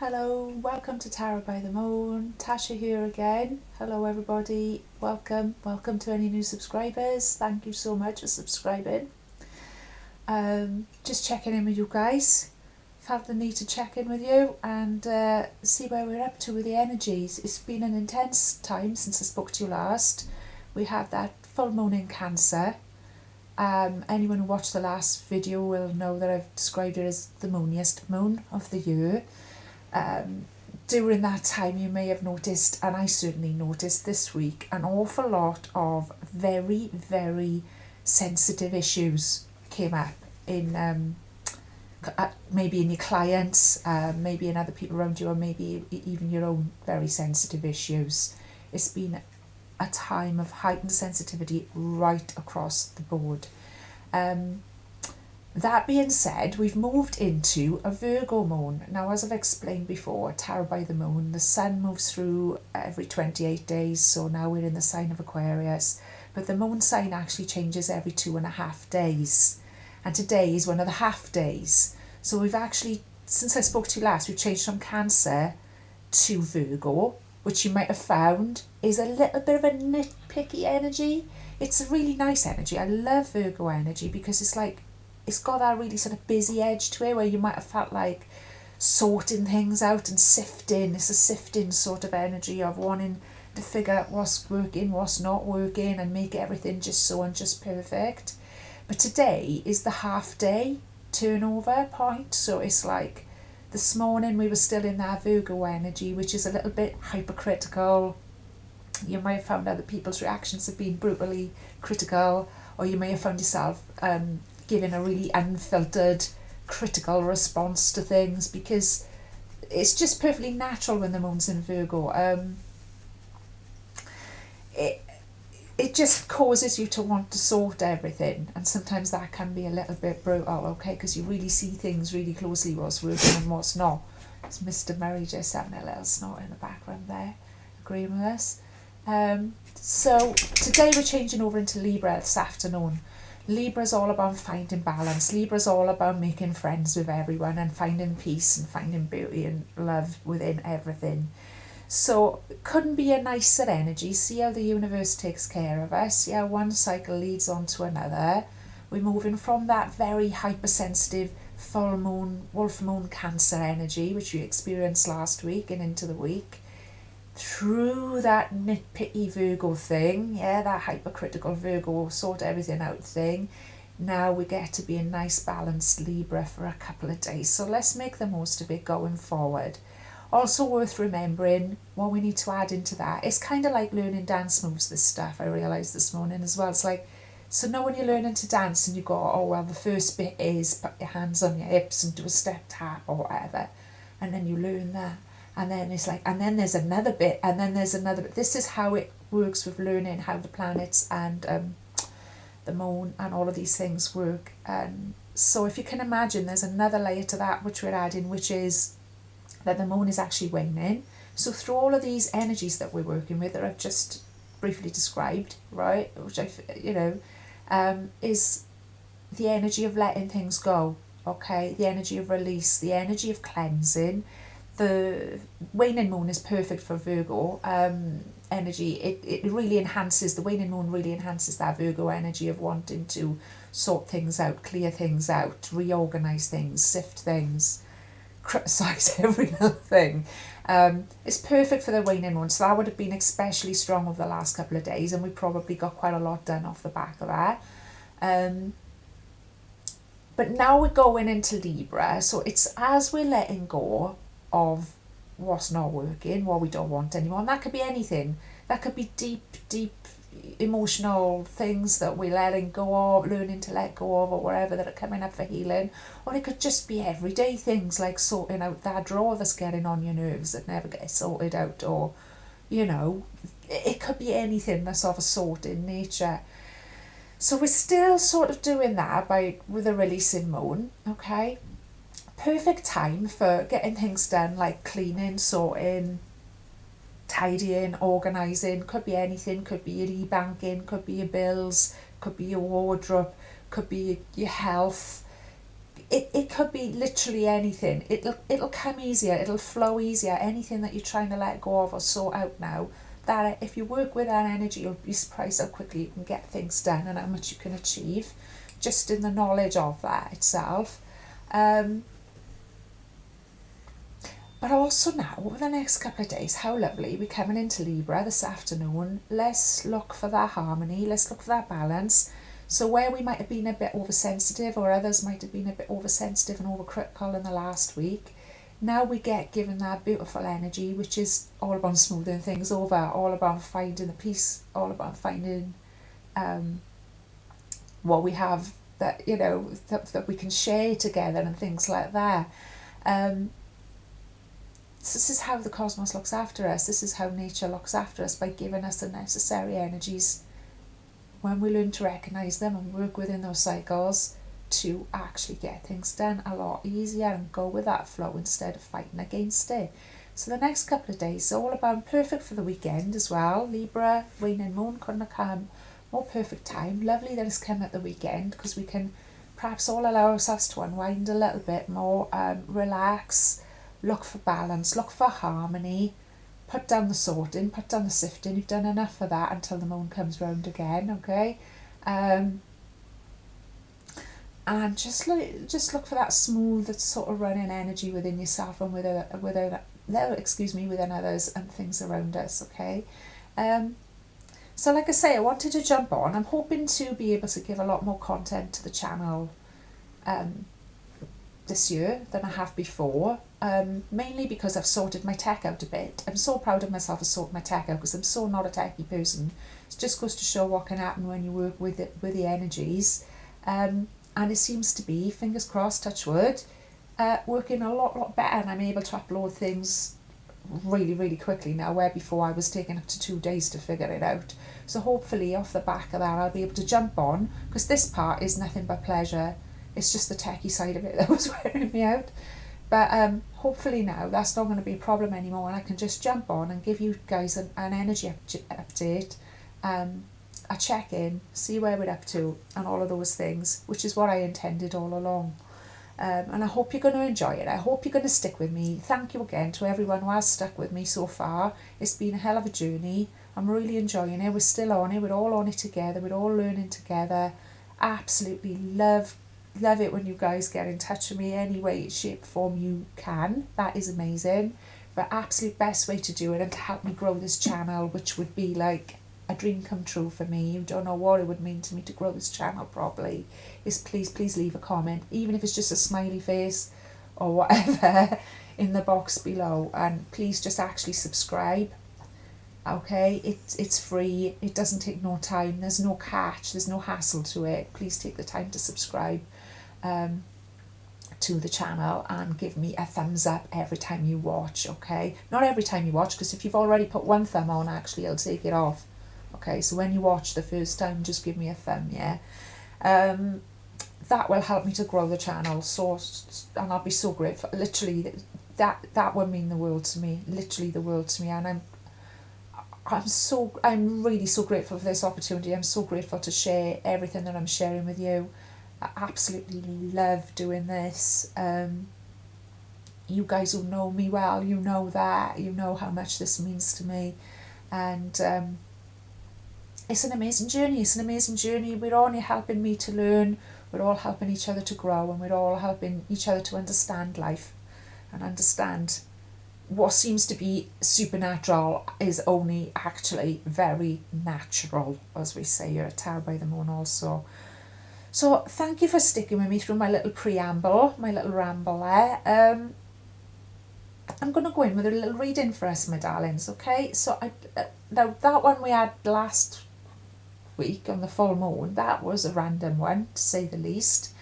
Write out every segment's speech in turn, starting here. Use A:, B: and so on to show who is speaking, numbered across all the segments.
A: Hello, welcome to Tarot by the Moon. Tasha here again. Hello everybody, welcome to any new subscribers. Thank you so much for subscribing. Just checking in with you guys. Felt the need to check in with you and see where we're up to with the energies. It's been an intense time since I spoke to you last. We had that full moon in Cancer. Anyone who watched the last video will know that I've described it as the mooniest moon of the year. During that time you may have noticed, and I certainly noticed this week, an awful lot of very, very sensitive issues came up in maybe in your clients, maybe in other people around you, or maybe even your own very sensitive issues. It's been a time of heightened sensitivity right across the board. That being said, we've moved into a Virgo moon. Now, as I've explained before, Tarot by the Moon, the sun moves through every 28 days, so now we're in the sign of Aquarius. But the moon sign actually changes every 2.5 days. And today is one of the half days. So we've actually, since I spoke to you last, we've changed from Cancer to Virgo, which you might have found is a little bit of a nitpicky energy. It's a really nice energy. I love Virgo energy because it's like, it's got that really sort of busy edge to it where you might have felt like sorting things out and sifting. It's a sifting sort of energy of wanting to figure out what's working, what's not working, and make everything just so and just perfect. But today is the half day turnover point, so it's like this morning we were still in that Virgo energy, which is a little bit hypercritical. You may have found other people's reactions have been brutally critical, or you may have found yourself giving a really unfiltered critical response to things, because it's just perfectly natural when the moon's in Virgo. It just causes you to want to sort everything, and sometimes that can be a little bit brutal, okay, because you really see things really closely, what's working and what's not. It's Mr. Murray just having a little snort in the background there, agreeing with us. So today we're changing over into Libra this afternoon. Libra's all about finding balance. Libra's all about making friends with everyone and finding peace and finding beauty and love within everything. So it couldn't be a nicer energy. See how the universe takes care of us. See how one cycle leads on to another. We're moving from that very hypersensitive full moon, wolf moon Cancer energy, which we experienced last week and into the week, through that nitpicky Virgo thing, that hypercritical Virgo sort everything out thing. Now we get to be a nice balanced Libra for a couple of days, so let's make the most of it going forward. Also worth remembering what we need to add into that. It's kind of like learning dance moves, this stuff, I realised this morning as well. It's like, so now when you're learning to dance and you go, oh well, the first bit is put your hands on your hips and do a step tap or whatever, and then you learn that. And then it's like, and then there's another bit, and then there's another bit. This is how it works with learning how the planets and the moon and all of these things work. And so if you can imagine, there's another layer to that which we're adding, which is that the moon is actually waning. So through all of these energies that we're working with that I've just briefly described, right, which is the energy of letting things go, okay, the energy of release, the energy of cleansing. The waning moon is perfect for Virgo energy. It really enhances, the waning moon really enhances that Virgo energy of wanting to sort things out, clear things out, reorganise things, sift things, criticise every little thing. It's perfect for the waning moon, so that would have been especially strong over the last couple of days, and we probably got quite a lot done off the back of that. But now we're going into Libra, so it's as we're letting go of what's not working, what we don't want anymore, and that could be anything. That could be deep emotional things that we're letting go of, learning to let go of, or whatever, that are coming up for healing. Or it could just be everyday things like sorting out that drawer that's getting on your nerves that never gets sorted out, or it could be anything that's of a sort in nature. So we're still sort of doing that with a releasing moon, okay? Perfect time for getting things done like cleaning, sorting, tidying, organising. Could be anything, could be your e-banking, could be your bills, could be your wardrobe, could be your health, it could be literally anything. It'll come easier, it'll flow easier. Anything that you're trying to let go of or sort out now, that if you work with that energy, you'll be surprised how quickly you can get things done and how much you can achieve just in the knowledge of that itself. But also now, over the next couple of days, how lovely, we're coming into Libra this afternoon. Let's look for that harmony, let's look for that balance. So where we might have been a bit oversensitive, or others might have been a bit oversensitive and overcritical in the last week, now we get given that beautiful energy, which is all about smoothing things over, all about finding the peace, all about finding what we have that, you know, that we can share together and things like that. This is how the cosmos looks after us. This is how nature looks after us, by giving us the necessary energies when we learn to recognise them and work within those cycles to actually get things done a lot easier and go with that flow instead of fighting against it. So the next couple of days are all about perfect for the weekend as well. Libra, Waning Moon couldn't have come more perfect time. Lovely that it's come at the weekend, because we can perhaps all allow ourselves to unwind a little bit more, relax, look for balance, look for harmony, put down the sorting, put down the sifting. You've done enough of that until the moon comes round again, okay? And just look for that smooth sort of running energy within yourself and within others and things around us, okay? So like I say, I wanted to jump on. I'm hoping to be able to give a lot more content to the channel this year than I have before, mainly because I've sorted my tech out a bit. I'm so proud of myself for sorting my tech out, because I'm so not a techie person. It just goes to show what can happen when you work with the energies, and it seems to be, fingers crossed, touch wood, working a lot better, and I'm able to upload things really quickly now, where before I was taking up to 2 days to figure it out. So hopefully off the back of that I'll be able to jump on, because this part is nothing but pleasure. It's just the techie side of it that was wearing me out. But hopefully now that's not going to be a problem anymore, and I can just jump on and give you guys an energy update, a check-in, see where we're up to and all of those things, which is what I intended all along. And I hope you're going to enjoy it. I hope you're going to stick with me. Thank you again to everyone who has stuck with me so far. It's been a hell of a journey. I'm really enjoying it. We're still on it. We're all on it together. We're all learning together. Absolutely love it when you guys get in touch with me any way, shape, form you can. That is amazing. But absolute best way to do it, and to help me grow this channel, which would be like a dream come true for me. You don't know what it would mean to me to grow this channel properly, is please leave a comment, even if it's just a smiley face or whatever, in the box below. And please just actually subscribe, okay? It's free, it doesn't take no time, there's no catch, there's no hassle to it. Please take the time to subscribe to the channel, and give me a thumbs up every time you watch, okay? Not every time you watch, because if you've already put one thumb on, actually I'll take it off. Okay, so when you watch the first time, just give me a thumb, yeah? That will help me to grow the channel, so, and I'll be so grateful. Literally, that would mean the world to me, literally the world to me. And I'm really so grateful for this opportunity. I'm so grateful to share everything that I'm sharing with you. I absolutely love doing this. You guys who know me well, you know that, you know how much this means to me. And it's an amazing journey. It's an amazing journey. We're all helping me to learn. We're all helping each other to grow, and we're all helping each other to understand life and understand what seems to be supernatural is only actually very natural, as we say here at Tarot by the Moon also. So thank you for sticking with me through my little preamble, my little ramble there. I'm going to go in with a little reading for us, my darlings, okay? So now that one we had last week on the full moon, that was a random one, to say the least.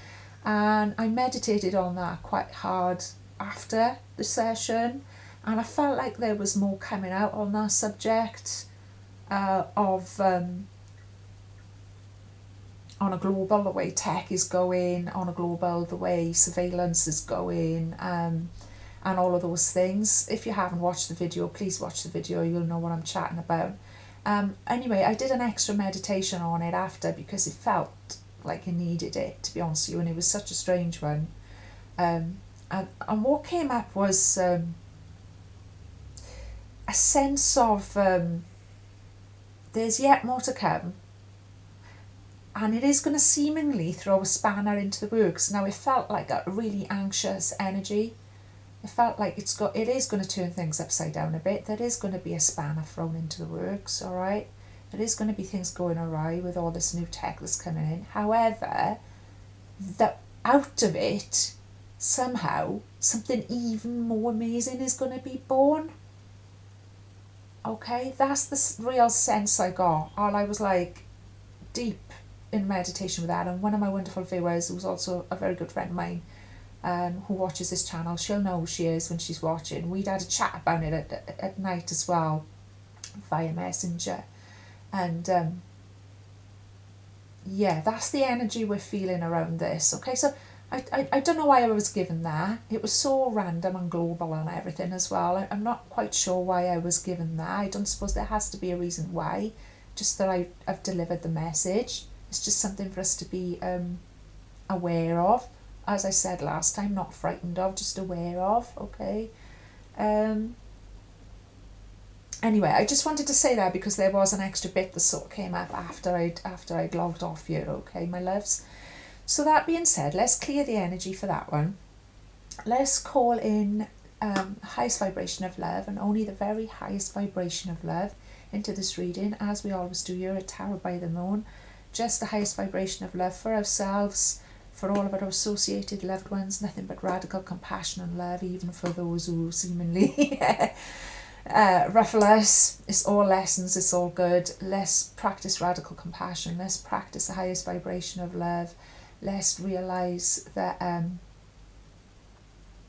A: And I meditated on that quite hard after the session, and I felt like there was more coming out on that subject of on a global, the way tech is going, on a global, the way surveillance is going, and all of those things. If you haven't watched the video, please watch the video, you'll know what I'm chatting about. Anyway, I did an extra meditation on it after, because it felt like I needed it, to be honest with you, and it was such a strange one. And what came up was a sense of there's yet more to come, and it is going to seemingly throw a spanner into the works. Now, it felt like a really anxious energy. It felt like it is going to turn things upside down a bit. There is going to be a spanner thrown into the works, all right? There is going to be things going awry with all this new tech that's coming in. However, out of it, somehow, something even more amazing is going to be born. Okay, that's the real sense I got. I was like deep in meditation with that. And one of my wonderful viewers, who's also a very good friend of mine, who watches this channel, she'll know who she is when she's watching. We'd had a chat about it at night as well, via Messenger. And yeah, that's the energy we're feeling around this. Okay, so I don't know why I was given that. It was so random and global and everything as well. I'm not quite sure why I was given that. I don't suppose there has to be a reason why. Just that I've delivered the message. It's just something for us to be aware of. As I said last time, not frightened of, just aware of. Okay. Anyway, I just wanted to say that because there was an extra bit that sort of came up after I'd logged off here. Okay, my loves. So that being said, let's clear the energy for that one. Let's call in highest vibration of love, and only the very highest vibration of love into this reading, as we always do here at Tower by the Moon. Just the highest vibration of love for ourselves, for all of our associated loved ones, nothing but radical compassion and love, even for those who seemingly ruffle us. It's all lessons, it's all good. Let's practice radical compassion. Let's practice the highest vibration of love. Let's realise that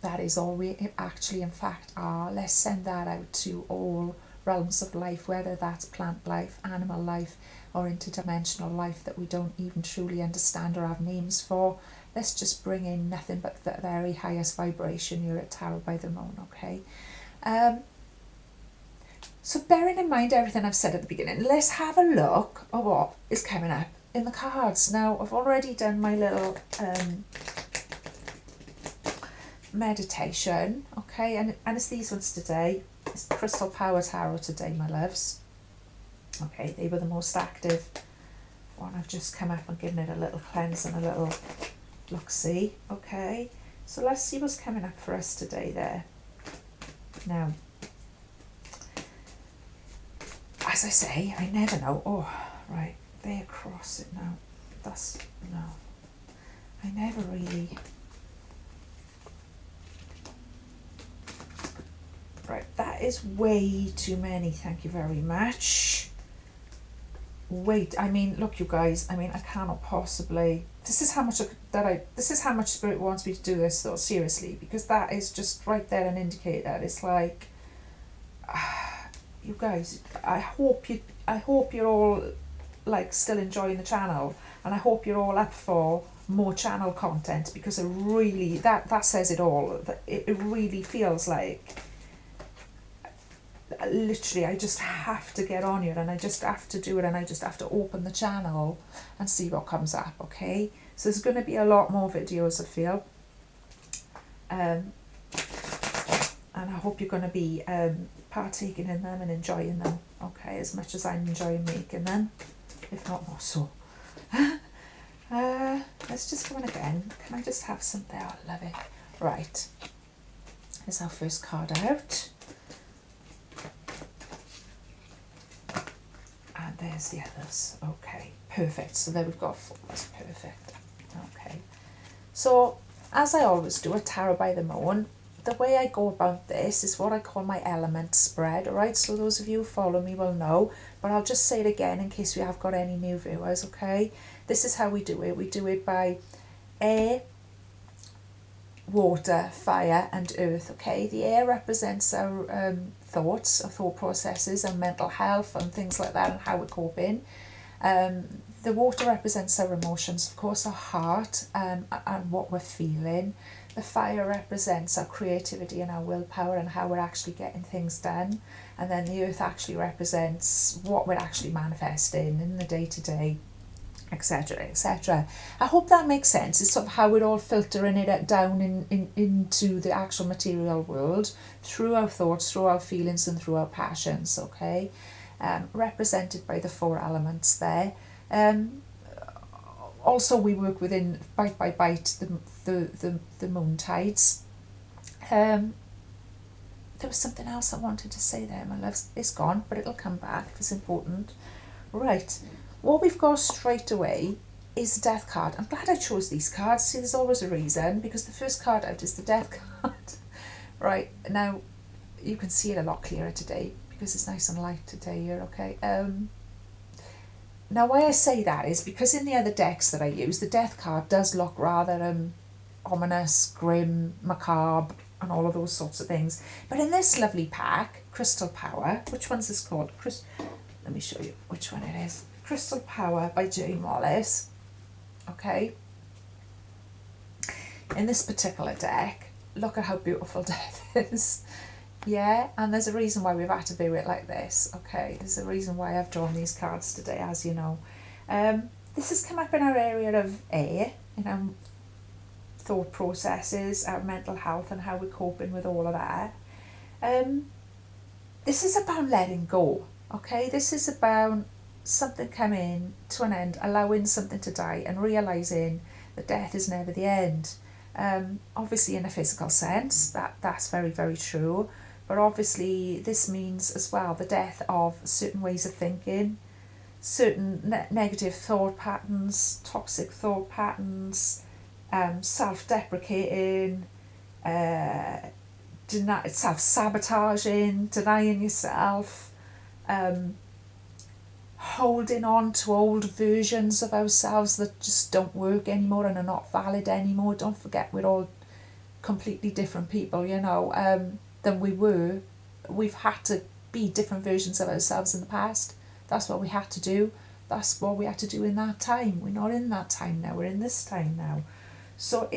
A: that is all we actually in fact are. Let's send that out to all realms of life, whether that's plant life, animal life, or interdimensional life that we don't even truly understand or have names for. Let's just bring in nothing but the very highest vibration here at Tower by the Moon, okay? So bearing in mind everything I've said at the beginning, let's have a look at what is coming up in the cards. Now, I've already done my little meditation, okay, and it's these ones today. It's Crystal Power Tarot today, my loves. Okay, they were the most active one. I've just come up and given it a little cleanse and a little look-see. Okay, so let's see what's coming up for us today there. Now, as I say, I never know. Oh, right, they across it now. That's, no. I never really... Right, that is way too many, thank you very much. Wait, I mean, look, you guys, I mean, I cannot possibly... This is how much this is how much Spirit wants me to do this, though, seriously, because that is just right there an indicator. It's like... you guys, I hope you're all like still enjoying the channel, and I hope you're all up for more channel content, because it really that says it all. It really feels like literally I just have to get on here, and I just have to do it, and I just have to open the channel and see what comes up. Okay, so there's going to be a lot more videos, I feel, and I hope you're going to be partaking in them and enjoying them, okay, as much as I'm enjoying making them, if not more so. Let's just go in again. Can I just have some there? I love it. Right, here's our first card out, and there's the others. Okay, perfect. So there we've got 4. That's perfect. Okay, so as I always do at Tarot by the Moon, the way I go about this is what I call my element spread, alright? So those of you who follow me will know, but I'll just say it again in case we have got any new viewers, okay? This is how we do it. We do it by air, water, fire and earth, okay? The air represents our thoughts, our thought processes, our mental health and things like that, and how we're coping. The water represents our emotions, of course, our heart, and what we're feeling. The fire represents our creativity and our willpower and how we're actually getting things done. And then the earth actually represents what we're actually manifesting in the day-to-day. etc., etc. I hope that makes sense. It's sort of how we're all filtering it down into the actual material world through our thoughts, through our feelings, and through our passions. Okay, represented by the 4 elements there. Also, we work within bite by bite the moon tides. There was something else I wanted to say there. My love, it's gone, but it'll come back if it's important. Right. What we've got straight away is the Death card. I'm glad I chose these cards. See, there's always a reason, because the first card out is the Death card. Right, now you can see it a lot clearer today because it's nice and light today here, okay? Now why I say that is because in the other decks that I use, the Death card does look rather ominous, grim, macabre, and all of those sorts of things. But in this lovely pack, Crystal Power, which one's this called? Let me show you which one it is. Crystal Power by Jane Wallace. Okay. In this particular deck, look at how beautiful Death is. Yeah, and there's a reason why we've had to view it like this. Okay, there's a reason why I've drawn these cards today, as you know. This has come up in our area of air, in our thought processes, our mental health, and how we're coping with all of that. This is about letting go. Okay, this is about something coming to an end, allowing something to die, and realising that death is never the end. Obviously in a physical sense, that's very, very true. But obviously this means as well the death of certain ways of thinking, certain negative thought patterns, toxic thought patterns, self-deprecating, self-sabotaging, denying yourself, holding on to old versions of ourselves that just don't work anymore and are not valid anymore. Don't forget, we're all completely different people, you know, than we were. We've had to be different versions of ourselves in the past. That's what we had to do. That's what we had to do in that time. We're not in that time now. We're in this time now. So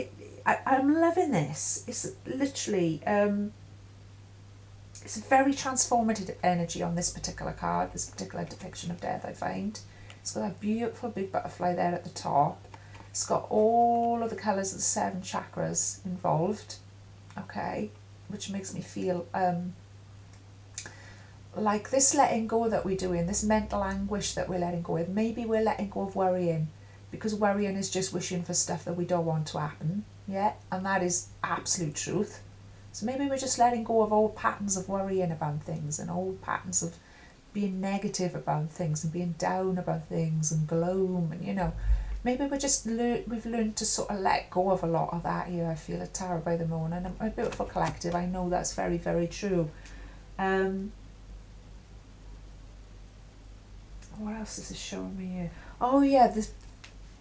A: I'm loving this. It's literally... it's a very transformative energy on this particular card, this particular depiction of death, I find. It's got that beautiful big butterfly there at the top. It's got all of the colours of the 7 chakras involved, okay, which makes me feel like this letting go that we're doing, this mental anguish that we're letting go of, maybe we're letting go of worrying, because worrying is just wishing for stuff that we don't want to happen, yeah, and that is absolute truth. So maybe we're just letting go of old patterns of worrying about things and old patterns of being negative about things and being down about things and gloom, and you know, maybe we're just we've learned to sort of let go of a lot of that here. I feel a Tarot by the Moon, and a beautiful collective. I know that's very, very true. What else is it showing me here? Oh yeah,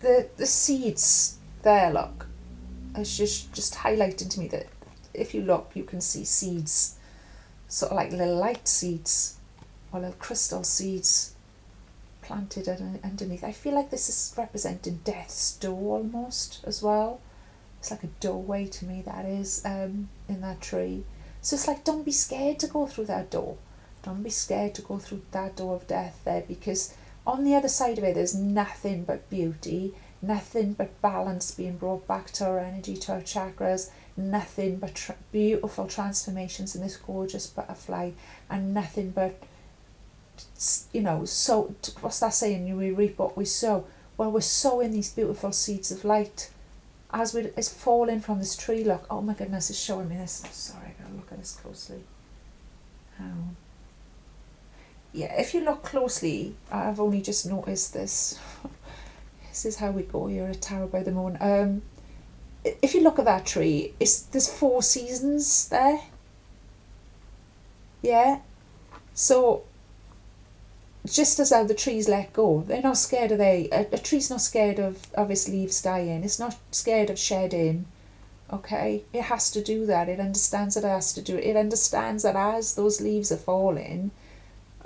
A: the seeds there. Look, it's just highlighting to me that. If you look, you can see seeds, sort of like little light seeds or little crystal seeds planted underneath. I feel like this is representing death's door almost as well. It's like a doorway to me, that is, in that tree. So it's like, don't be scared to go through that door. Don't be scared to go through that door of death there, because on the other side of it, there's nothing but beauty, nothing but balance being brought back to our energy, to our chakras, nothing but beautiful transformations in this gorgeous butterfly, and nothing but, you know, so what's that saying, we reap what we sow. Well, we're sowing these beautiful seeds of light as it's falling from this tree. Look, oh my goodness, it's showing me this. Sorry, I gotta look at this closely. Yeah, if you look closely, I've only just noticed this. This is how we go here at Tarot by the Moon. If you look at that tree, there's 4 seasons there. Yeah. So, just as how the trees let go, they're not scared of a tree's not scared of its leaves dying. It's not scared of shedding. Okay, it has to do that. It understands that it has to do it. It understands that as those leaves are falling,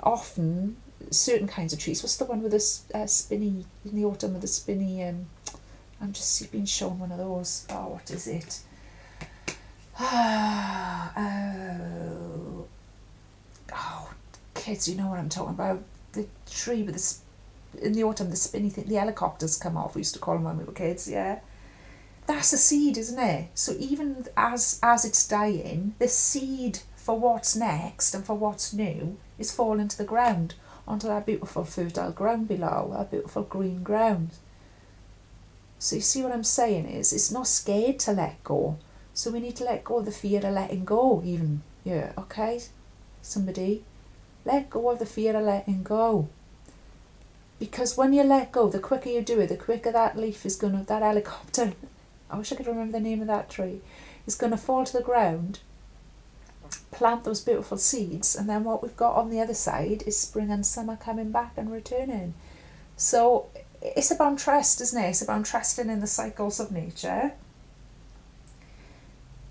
A: often certain kinds of trees. What's the one with the spinny in the autumn with the spinny? I'm just being shown one of those. Oh, what is it? Oh, kids, you know what I'm talking about. The tree with in the autumn, the spinny thing, the helicopters come off, we used to call them when we were kids, yeah. That's a seed, isn't it? So even as it's dying, the seed for what's next and for what's new is falling to the ground, onto that beautiful fertile ground below, that beautiful green ground. So you see what I'm saying is, it's not scared to let go. So we need to let go of the fear of letting go even. Yeah, okay? Somebody, let go of the fear of letting go. Because when you let go, the quicker you do it, the quicker that leaf is going to, that helicopter, I wish I could remember the name of that tree, is going to fall to the ground, plant those beautiful seeds, and then what we've got on the other side is spring and summer coming back and returning. So it's about trust, isn't it? It's about trusting in the cycles of nature,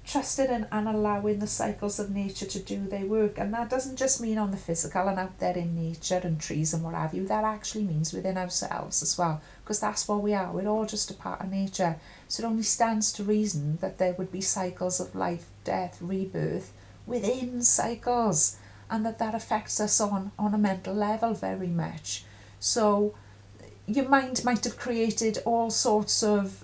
A: trusting in and allowing the cycles of nature to do their work. And that doesn't just mean on the physical and out there in nature and trees and what have you. That actually means within ourselves as well, because that's what we are. We're all just a part of nature. So it only stands to reason that there would be cycles of life, death, rebirth within cycles, and that affects us on a mental level very much. So your mind might have created all sorts of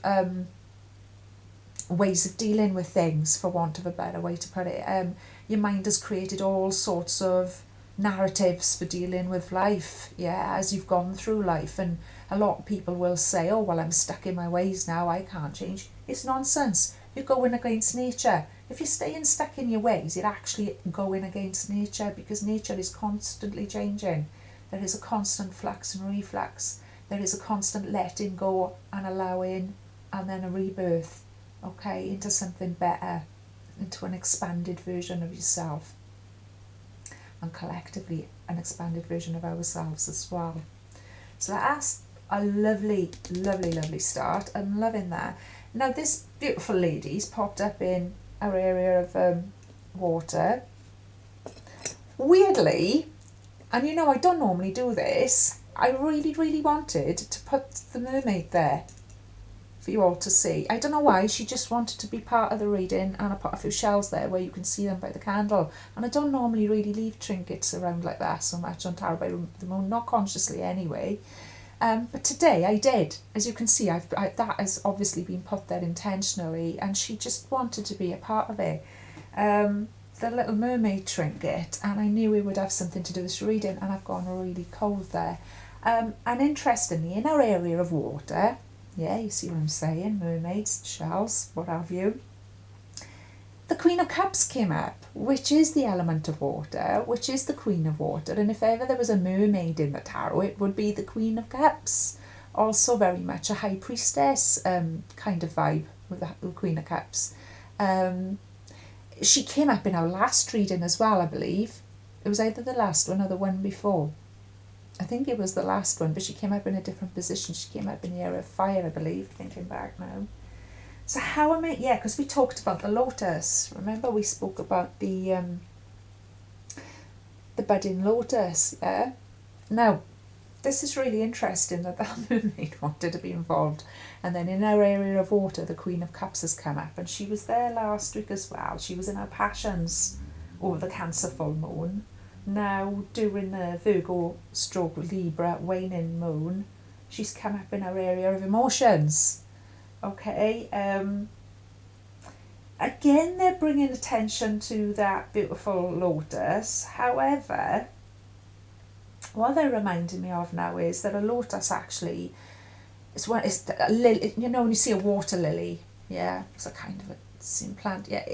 A: ways of dealing with things, for want of a better way to put it. Your mind has created all sorts of narratives for dealing with life, yeah, as you've gone through life. And a lot of people will say, oh, well, I'm stuck in my ways now, I can't change. It's nonsense. You're going against nature. If you're staying stuck in your ways, you're actually going against nature, because nature is constantly changing. There is a constant flux and reflux. There is a constant letting go and allowing, and then a rebirth, okay, into something better, into an expanded version of yourself, and collectively an expanded version of ourselves as well. So that's a lovely, lovely, lovely start. I'm loving that. Now this beautiful lady's popped up in our area of water. Weirdly, and you know I don't normally do this, I really, really wanted to put the mermaid there for you all to see. I don't know why, she just wanted to be part of the reading, and I put a few shells there where you can see them by the candle. And I don't normally really leave trinkets around like that so much on Tarot by the Moon, not consciously anyway. But today I did. As you can see, that has obviously been put there intentionally, and she just wanted to be a part of it. The little mermaid trinket, and I knew we would have something to do with this reading, and I've gone really cold there. And interestingly, in our area of water, yeah, you see what I'm saying, mermaids, shells, what have you, the Queen of Cups came up, which is the element of water, which is the Queen of Water. And if ever there was a mermaid in the tarot, it would be the Queen of Cups. Also very much a high priestess kind of vibe with the Queen of Cups. She came up in our last reading as well, I believe. It was either the last one or the one before. I think it was the last one, but she came up in a different position. She came up in the area of fire, I believe, thinking back now. So how am I, yeah, because we talked about the lotus. Remember we spoke about the budding lotus, yeah? Now, this is really interesting that the mermaid wanted to be involved. And then in our area of water, the Queen of Cups has come up, and she was there last week as well. She was in her passions over the Cancer full moon. Now, during the Virgo stroke Libra waning moon, she's come up in our area of emotions. Okay, again, they're bringing attention to that beautiful lotus. However, what they're reminding me of now is that a lotus actually, it's a lily, you know, when you see a water lily, yeah, it's a kind of a same plant, yeah,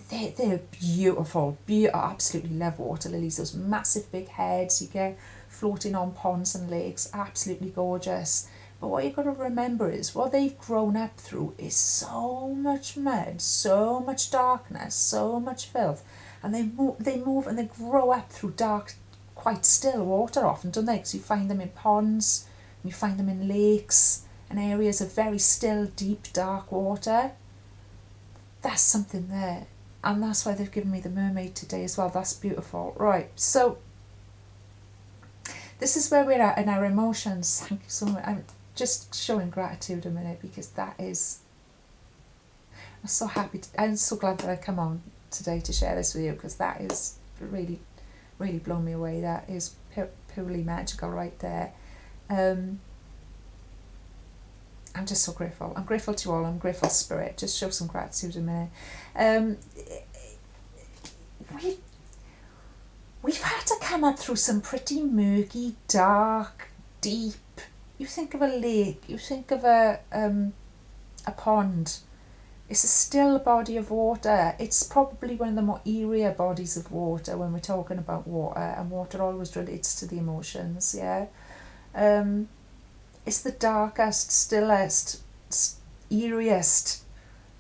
A: they're beautiful, absolutely love water lilies, those massive big heads you get floating on ponds and lakes, absolutely gorgeous. But what you've got to remember is what they've grown up through is so much mud, so much darkness, so much filth, and they move and they grow up through dark, quite still water often, don't they? Because you find them in ponds, you find them in lakes and areas of very still, deep, dark water. That's something there. And that's why they've given me the mermaid today as well. That's beautiful. Right, so this is where we're at in our emotions. Thank you so much. I'm just showing gratitude a minute, because that is, I'm so happy. I'm so glad that I come on today to share this with you, because that is really, really blown me away. That is purely magical right there. I'm just so grateful. I'm grateful to you all. I'm grateful, Spirit. Just show some gratitude a minute. We've had to come up through some pretty murky, dark, deep. You think of a lake. You think of a pond. It's a still body of water. It's probably one of the more eerier bodies of water when we're talking about water, and water always relates to the emotions, yeah. It's the darkest, stillest, eeriest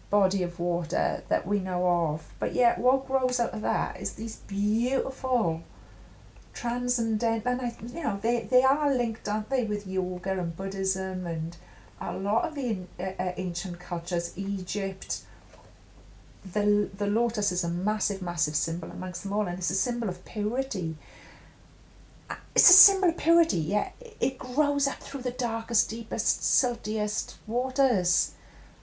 A: body of water that we know of. But yet what grows out of that is these beautiful transcendent, and they are linked, aren't they, with yoga and Buddhism and a lot of the ancient cultures. Egypt, the lotus is a massive symbol amongst them all, and it's a symbol of purity. It's a symbol of purity, yeah. It grows up through the darkest, deepest, siltiest waters.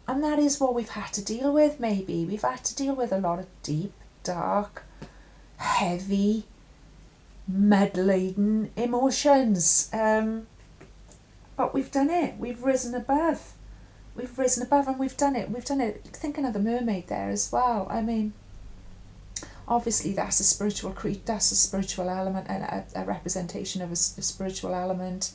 A: And that is what we've had to deal with, maybe. We've had to deal with a lot of deep, dark, heavy, mud-laden emotions. But we've done it. We've risen above. We've risen above and we've done it. We've done it. Thinking of the mermaid there as well. I mean, obviously that's a spiritual that's a spiritual element and a representation of a spiritual element.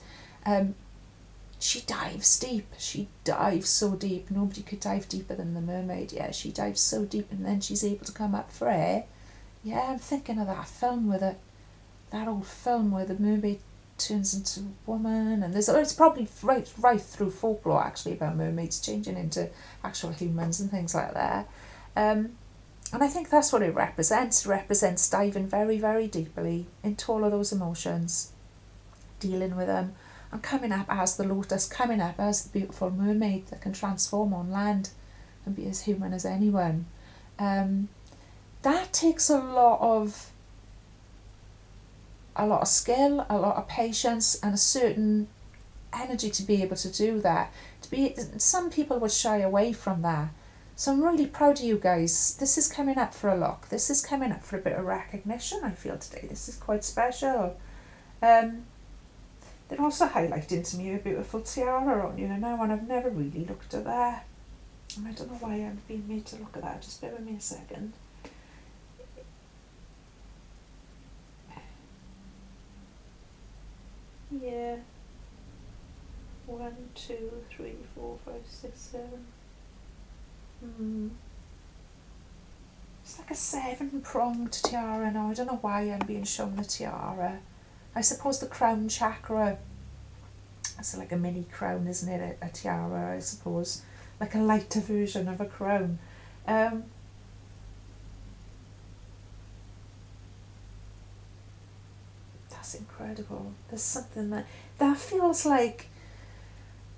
A: She dives deep. She dives so deep. Nobody could dive deeper than the mermaid. Yeah, she dives so deep, and then she's able to come up for air. Yeah, I'm thinking of that film that old film where the mermaid turns into a woman, and it's probably right through folklore actually about mermaids changing into actual humans and things like that. And I think that's what it represents. It represents diving very, very deeply into all of those emotions, dealing with them, and coming up as the lotus, coming up as the beautiful mermaid that can transform on land and be as human as anyone. That takes a lot of skill, a lot of patience, and a certain energy to be able to do that. Some people would shy away from that. So I'm really proud of you guys. This is coming up for a look. This is coming up for a bit of recognition, I feel, today. This is quite special. They're also highlighting to me a beautiful tiara on you now, and I've never really looked at that. And I don't know why I'm being made to look at that. Just bear with me a second. Yeah. 1, 2, 3, 4, 5, 6, 7. It's like a 7-pronged tiara now. I don't know why I'm being shown the tiara. I suppose the crown chakra, it's like a mini crown, isn't it? A tiara, I suppose. Like a lighter version of a crown. That's incredible. There's something that feels like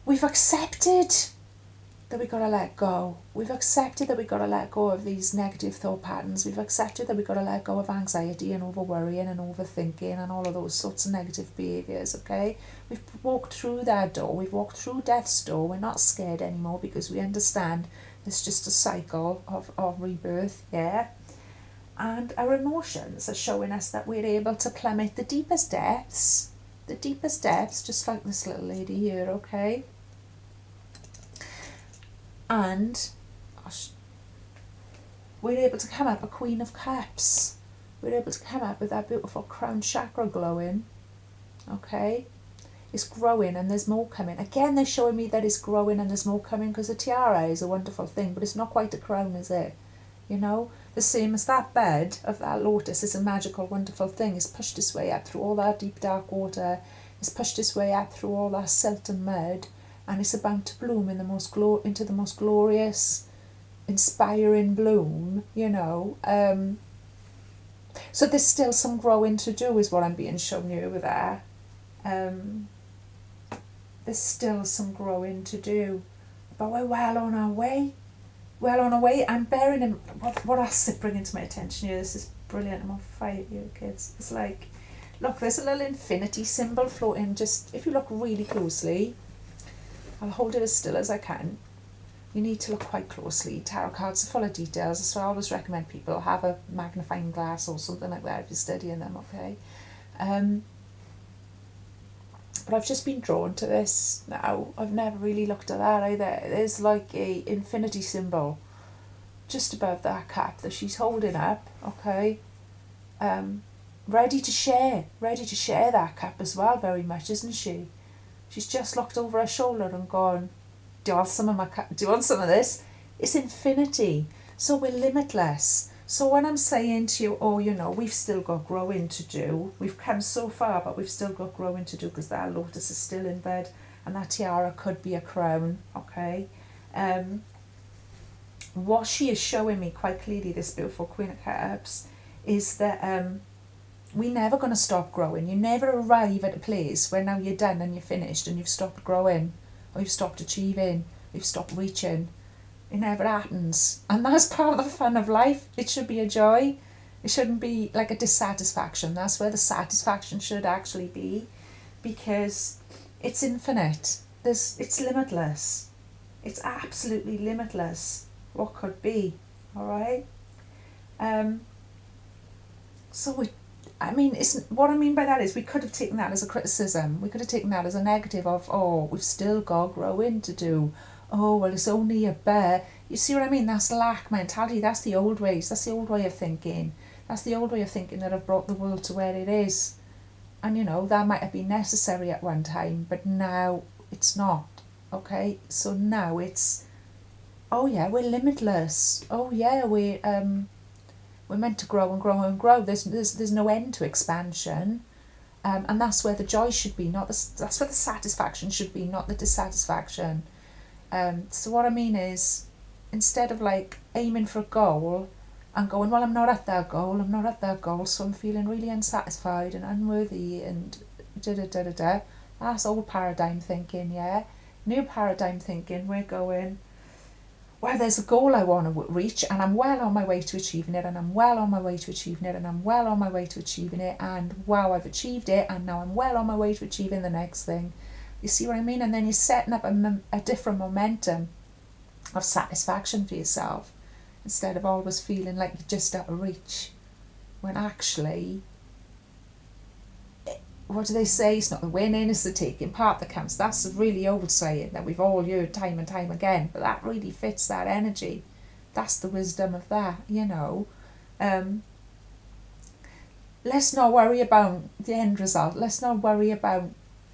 A: we've accepted that we gotta let go. We've accepted that we gotta let go of these negative thought patterns. We've accepted that we gotta let go of anxiety and over worrying and overthinking and all of those sorts of negative behaviours, okay? We've walked through that door. We've walked through death's door. We're not scared anymore because we understand it's just a cycle of rebirth, yeah? And our emotions are showing us that we're able to plummet the deepest depths, just like this little lady here, okay? And we're able to come up a Queen of Cups. We're able to come up with that beautiful crown chakra glowing, okay? It's growing and there's more coming. Again, they're showing me that it's growing and there's more coming because a tiara is a wonderful thing, but it's not quite a crown, is it? You know, the same as that bed of that lotus is a magical, wonderful thing. It's pushed its way up through all that deep, dark water. It's pushed its way up through all that silt and mud, and it's about to bloom in into the most glorious, inspiring bloom, you know. So there's still some growing to do, is what I'm being shown you over there. There's still some growing to do, but we're well on our way. I'm bearing in what else is bringing to my attention here. This is brilliant. I'm on fire here, kids. It's like, look, there's a little infinity symbol floating. Just if you look really closely, I'll hold it as still as I can. You need to look quite closely. Tarot cards are full of details, so I always recommend people have a magnifying glass or something like that if you're studying them, okay? But I've just been drawn to this now. I've never really looked at that either. There's like a infinity symbol just above that cup that she's holding up, okay? Ready to share that cup as well, very much, isn't she? She's just looked over her shoulder and gone, do you want some of my cup? Do you want some of this? It's infinity. So we're limitless. So when I'm saying to you, oh, you know, we've still got growing to do. We've come so far, but we've still got growing to do because that lotus is still in bed and that tiara could be a crown, okay? What she is showing me quite clearly, this beautiful Queen of Cups, is that we're never going to stop growing. You never arrive at a place where now you're done and you're finished and you've stopped growing or you've stopped achieving, you've stopped reaching. It never happens. And that's part of the fun of life. It should be a joy. It shouldn't be like a dissatisfaction. That's where the satisfaction should actually be, because it's infinite. It's limitless. It's absolutely limitless. What could be, all right? What I mean by that is we could have taken that as a criticism. We could have taken that as a negative of, oh, we've still got growing to do. Oh, well, it's only a bear. You see what I mean? That's lack mentality. That's the old ways. That's the old way of thinking. That's the old way of thinking that have brought the world to where it is. And, you know, that might have been necessary at one time, but now it's not, okay? So now it's, oh, yeah, we're limitless. Oh, yeah, we're meant to grow and grow and grow. There's no end to expansion. And that's where the joy should be, that's where the satisfaction should be, not the dissatisfaction. So what I mean is, instead of like aiming for a goal and going, well, I'm not at that goal, so I'm feeling really unsatisfied and unworthy and da-da-da-da-da. That's old paradigm thinking, yeah? New paradigm thinking, we're going, well, there's a goal I want to reach and I'm well on my way to achieving it, and I'm well on my way to achieving it, and I'm well on my way to achieving it, and wow, I've achieved it, and now I'm well on my way to achieving the next thing. You see what I mean? And then you're setting up a different momentum of satisfaction for yourself, instead of always feeling like you're just out of reach, when actually, what do they say? It's not the winning, it's the taking part that counts. That's a really old saying that we've all heard time and time again, but that really fits that energy. That's the wisdom of that, you know. Let's not worry about the end result. Let's not worry about...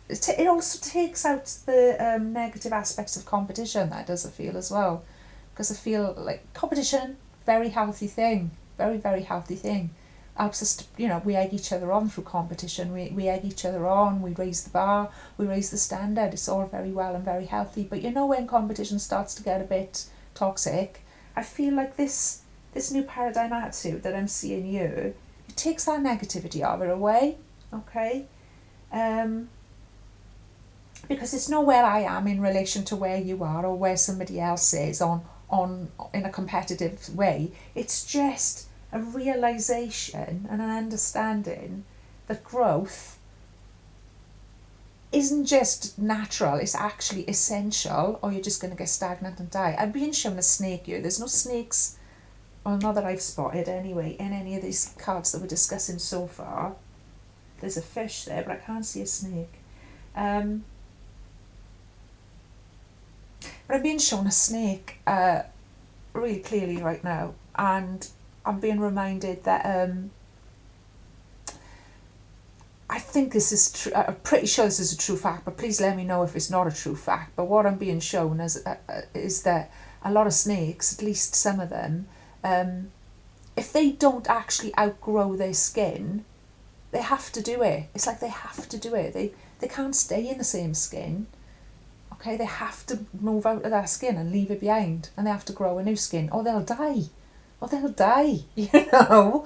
A: It also takes out the negative aspects of competition, that does, I feel, as well. Because I feel like competition, very healthy thing. Very, very healthy thing. Helps us to, you know, we egg each other on through competition. We egg each other on, we raise the bar, we raise the standard. It's all very well and very healthy. But you know, when competition starts to get a bit toxic, I feel like this new paradigm attitude that I'm seeing here, it takes that negativity of it away, okay? Because it's not where I am in relation to where you are or where somebody else is on in a competitive way. It's just a realization and an understanding that growth isn't just natural, it's actually essential, or you're just going to get stagnant and die. I'm being shown a snake here. There's no snakes, well, not that I've spotted anyway, in any of these cards that we're discussing so far. There's a fish there, but I can't see a snake. But I'm being shown a snake really clearly right now, and I'm being reminded that I think this is true. I'm pretty sure this is a true fact, but please let me know if it's not a true fact. But what I'm being shown is that a lot of snakes, at least some of them, if they don't actually outgrow their skin, they have to do it. It's like they have to do it. They can't stay in the same skin. Okay, they have to move out of that skin and leave it behind, and they have to grow a new skin, or they'll die. You know.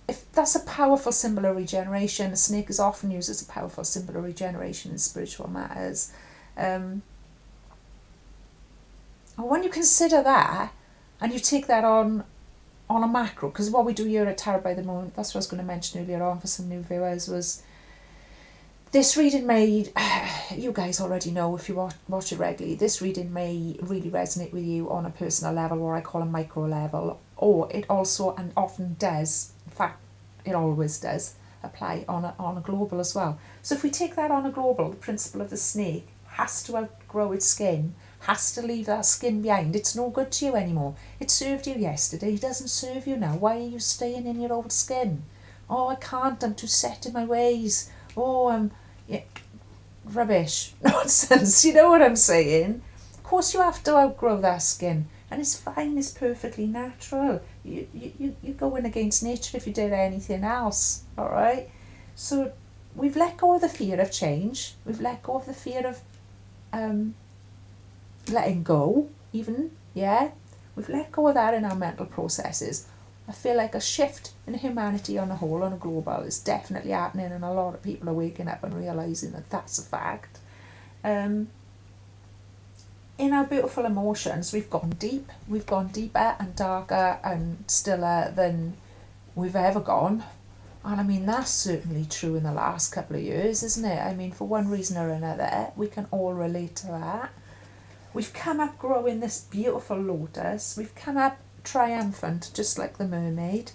A: If that's a powerful symbol of regeneration. A snake is often used as a powerful symbol of regeneration in spiritual matters. And when you consider that, and you take that on a macro, because what we do here at Tarot by the Moon, that's what I was going to mention earlier on for some new viewers, was this reading may, you guys already know if you watch it regularly, this reading may really resonate with you on a personal level, or I call a micro level, or it also and often does, in fact it always does, apply on a global as well. So if we take that on a global, the principle of the snake has to outgrow its skin, has to leave that skin behind. It's no good to you anymore. It served you yesterday, it doesn't serve you now. Why are you staying in your old skin? Oh, I can't, I'm too set in my ways. Oh, yeah, rubbish, nonsense, you know what I'm saying? Of course you have to outgrow that skin, and it's fine, it's perfectly natural. You're going against nature if you did anything else, all right? So we've let go of the fear of change, we've let go of the fear of letting go, even, yeah? We've let go of that in our mental processes. I feel like a shift in humanity on a whole, on a global, is definitely happening, and a lot of people are waking up and realising that that's a fact. In our beautiful emotions, we've gone deeper and darker and stiller than we've ever gone. And I mean, that's certainly true in the last couple of years, isn't it? I mean, for one reason or another, we can all relate to that. We've come up growing this beautiful lotus. We've come up triumphant, just like the mermaid,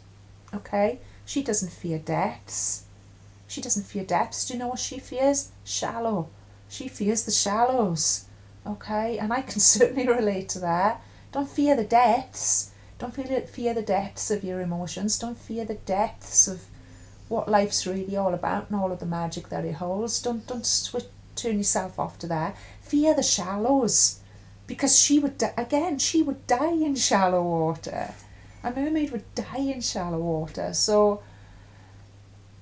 A: okay? She doesn't fear depths. She doesn't fear depths. Do you know what she fears? Shallow. She fears the shallows, okay? And I can certainly relate to that. Don't fear the depths. Don't fear the depths of your emotions. Don't fear the depths of what life's really all about and all of the magic that it holds. Don't turn yourself off to that. Fear the shallows. Because she would die in shallow water. A mermaid would die in shallow water. So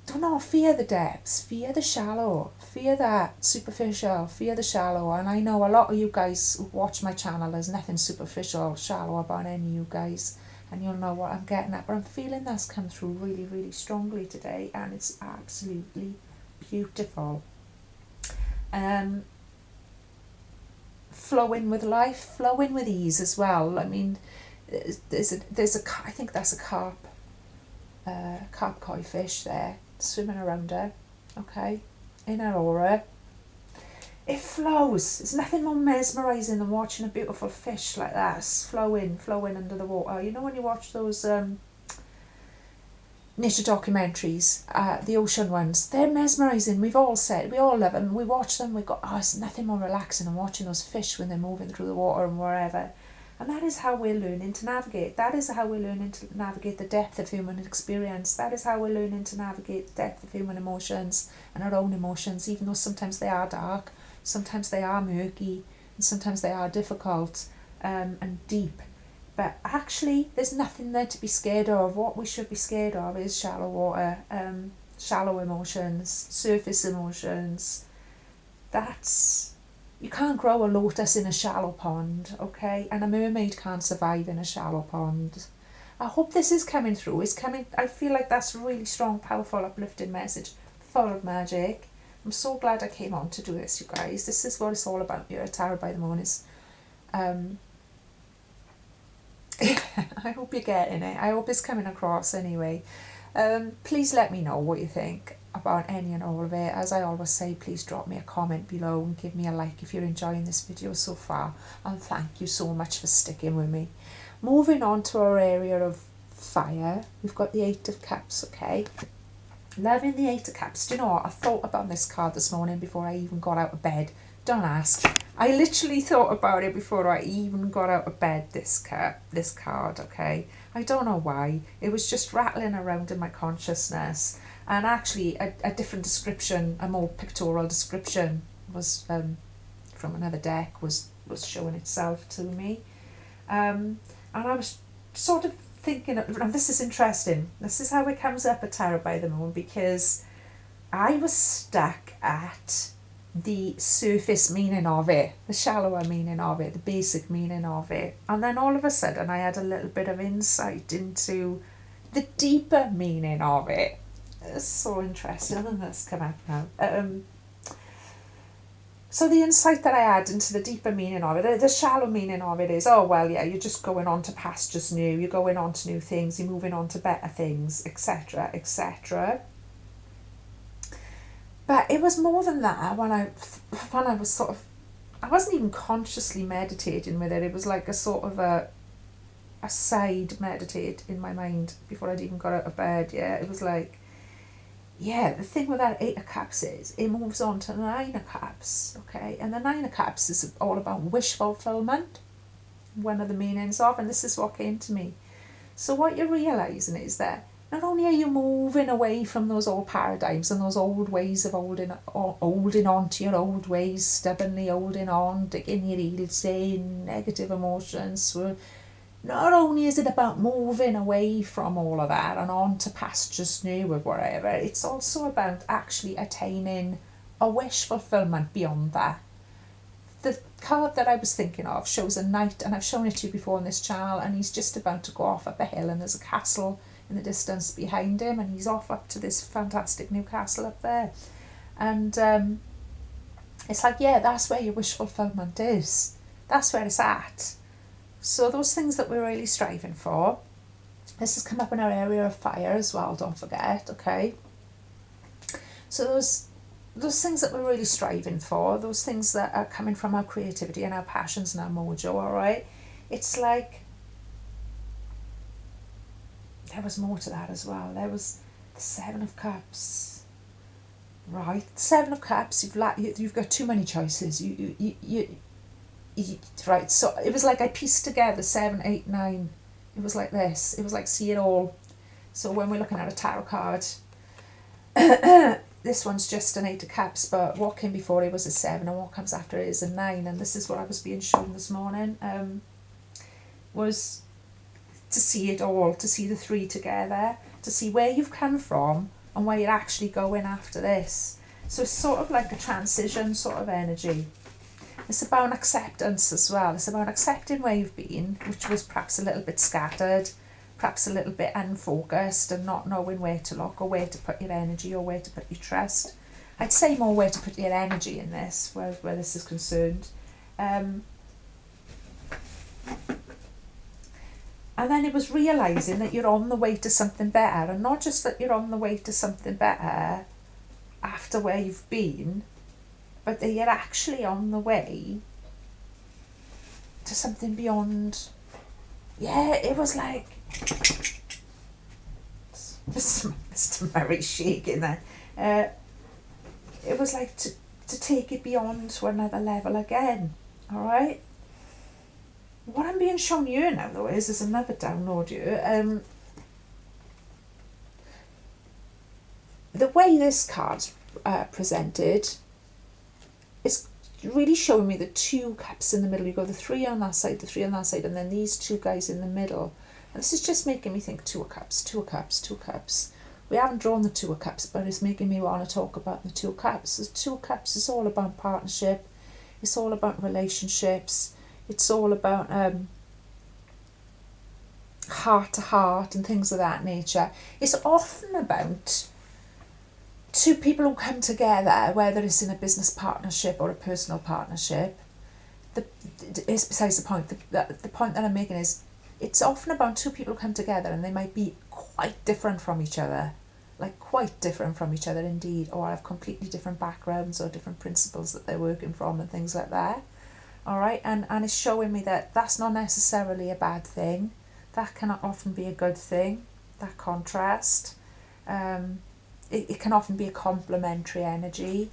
A: do not fear the depths, fear the shallow, fear that superficial, fear the shallow. And I know a lot of you guys who watch my channel, there's nothing superficial, shallow about any of you guys, and you'll know what I'm getting at. But I'm feeling that's come through really, really strongly today, and it's absolutely beautiful. Flowing with life, flowing with ease as well. I mean, there's a I think that's a carp koi fish there swimming around her, okay, in her aura. It flows. There's nothing more mesmerising than watching a beautiful fish like that flowing under the water. You know when you watch those nature documentaries, the ocean ones, they're mesmerising. We all love them, we watch them, we go, oh, it's nothing more relaxing than watching those fish when they're moving through the water and wherever. And that is how we're learning to navigate. That is how we're learning to navigate the depth of human experience. That is how we're learning to navigate the depth of human emotions and our own emotions, even though sometimes they are dark, sometimes they are murky, and sometimes they are difficult and deep. But actually, there's nothing there to be scared of. What we should be scared of is shallow water, shallow emotions, surface emotions. You can't grow a lotus in a shallow pond, okay? And a mermaid can't survive in a shallow pond. I hope this is coming through. I feel like that's a really strong, powerful, uplifting message, full of magic. I'm so glad I came on to do this, you guys. This is what it's all about here at Tarot by the Moon. I hope you're getting it. I hope it's coming across anyway. Please let me know what you think about any and all of it. As I always say, please drop me a comment below and give me a like if you're enjoying this video so far. And thank you so much for sticking with me. Moving on to our area of fire, we've got the Eight of Cups, okay? Loving the Eight of Cups. Do you know what? I thought about this card this morning before I even got out of bed. Don't ask. I literally thought about it before I even got out of bed, this card, okay? I don't know why. It was just rattling around in my consciousness. And actually, a different description, a more pictorial description was from another deck was showing itself to me. And I was sort of thinking, and this is interesting. This is how it comes up at Tarot by the Moon, because I was stuck at the surface meaning of it, the shallower meaning of it, the basic meaning of it. And then all of a sudden I had a little bit of insight into the deeper meaning of it. It's so interesting, and that's come out now. So the insight that I had into the deeper meaning of it, the shallow meaning of it is, oh, well, yeah, you're just going on to pastures new, you're going on to new things, you're moving on to better things, etc., etc. But it was more than that when I was sort of, I wasn't even consciously meditating with it. It was like a sort of a side meditate in my mind before I'd even got out of bed. Yeah, it was like, yeah, the thing with that Eight of Cups is it moves on to the Nine of Cups, okay? And the Nine of Cups is all about wish fulfillment, one of the meanings of, and this is what came to me. So what you're realising is that not only are you moving away from those old paradigms and those old ways of holding on to your old ways, stubbornly holding on, digging your heels in, negative emotions, well, not only is it about moving away from all of that and on to pastures new or whatever, it's also about actually attaining a wish fulfillment beyond that. The card that I was thinking of shows a knight, and I've shown it to you before on this channel, and he's just about to go off up a hill, and there's a castle in the distance behind him, and he's off up to this fantastic new castle up there. And it's like, yeah, that's where your wish fulfillment is. That's where it's at. So those things that we're really striving for, this has come up in our area of fire as well, don't forget, okay? So those things that we're really striving for, those things that are coming from our creativity and our passions and our mojo, all right? It's like, there was more to that as well. There was the Seven of Cups, right? Seven of Cups, you've got too many choices. You right, so it was like I pieced together 7, 8, 9. It was like this. It was like see it all. So when we're looking at a tarot card, this one's just an 8 of Cups, but what came before it was a 7, and what comes after it is a 9. And this is what I was being shown this morning, was to see it all, to see the three together, to see where you've come from and where you're actually going after this. So it's sort of like a transition sort of energy. It's about acceptance as well. It's about accepting where you've been, which was perhaps a little bit scattered, perhaps a little bit unfocused, and not knowing where to look or where to put your energy or where to put your trust. I'd say more where to put your energy in this, where this is concerned. And then it was realising that you're on the way to something better, and not just that you're on the way to something better after where you've been, but that you're actually on the way to something beyond. Yeah, it was like Mr. Murray's shaking there. It was like to take it beyond to another level again. All right. What I'm being shown you now, though, is another download here. The way this card's presented is really showing me the 2 cups in the middle. You go the 3 on that side, the 3 on that side, and then these 2 guys in the middle. And this is just making me think 2 of Cups, 2 of Cups, 2 of Cups. We haven't drawn the 2 of Cups, but it's making me want to talk about the 2 of Cups. The 2 of Cups is all about partnership. It's all about relationships. It's all about heart to heart and things of that nature. It's often about 2 people who come together, whether it's in a business partnership or a personal partnership. It's besides the point. The point that I'm making is it's often about 2 people who come together, and they might be quite different from each other, like quite different from each other indeed, or have completely different backgrounds or different principles that they're working from and things like that. All right, and it's showing me that that's not necessarily a bad thing. That can often be a good thing, that contrast. It can often be a complementary energy.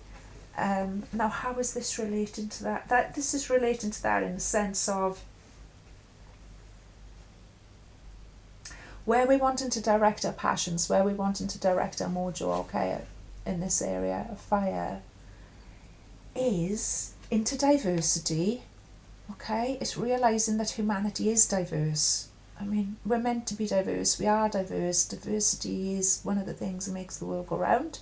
A: Now, how is this relating to that? This is relating to that in the sense of where we're wanting to direct our passions, where we're wanting to direct our mojo, okay, in this area of fire, is into diversity, okay? It's realising that humanity is diverse. I mean, we're meant to be diverse. We are diverse. Diversity is one of the things that makes the world go round.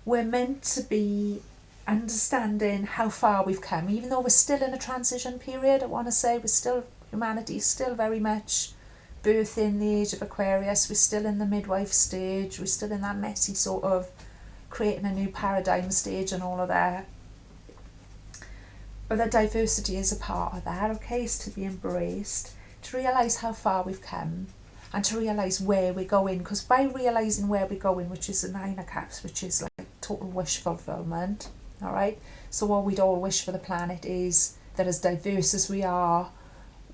A: We're meant to be understanding how far we've come, even though we're still in a transition period. I want to say humanity is still very much birthing the age of Aquarius. We're still in the midwife stage. We're still in that messy sort of creating a new paradigm stage and all of that. But the diversity is a part of that, okay? It's to be embraced, to realise how far we've come, and to realise where we're going. Because by realising where we're going, which is the 9 of Cups, which is like total wish fulfillment, all right? So what we'd all wish for the planet is that as diverse as we are,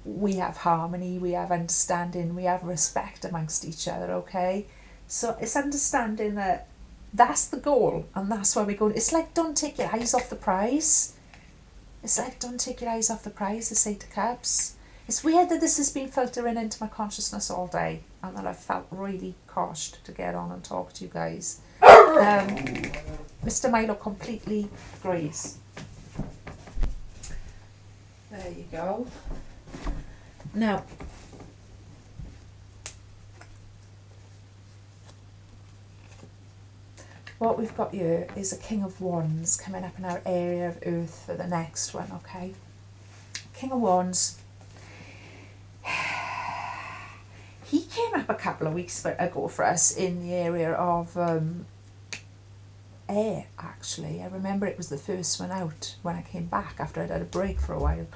A: we have harmony, we have understanding, we have respect amongst each other, okay? So it's understanding that that's the goal and that's where we're going. It's like, don't take your eyes off the prize. It's like, don't take your eyes off the prize, the Eight of Cups. It's weird that this has been filtering into my consciousness all day and that I felt really coshed to get on and talk to you guys. Mr. Milo completely agrees. There you go. Now, what we've got here is a King of Wands coming up in our area of Earth for the next one, okay? King of Wands. He came up a couple of weeks ago for us in the area of air, actually. I remember it was the first one out when I came back after I'd had a break for a while.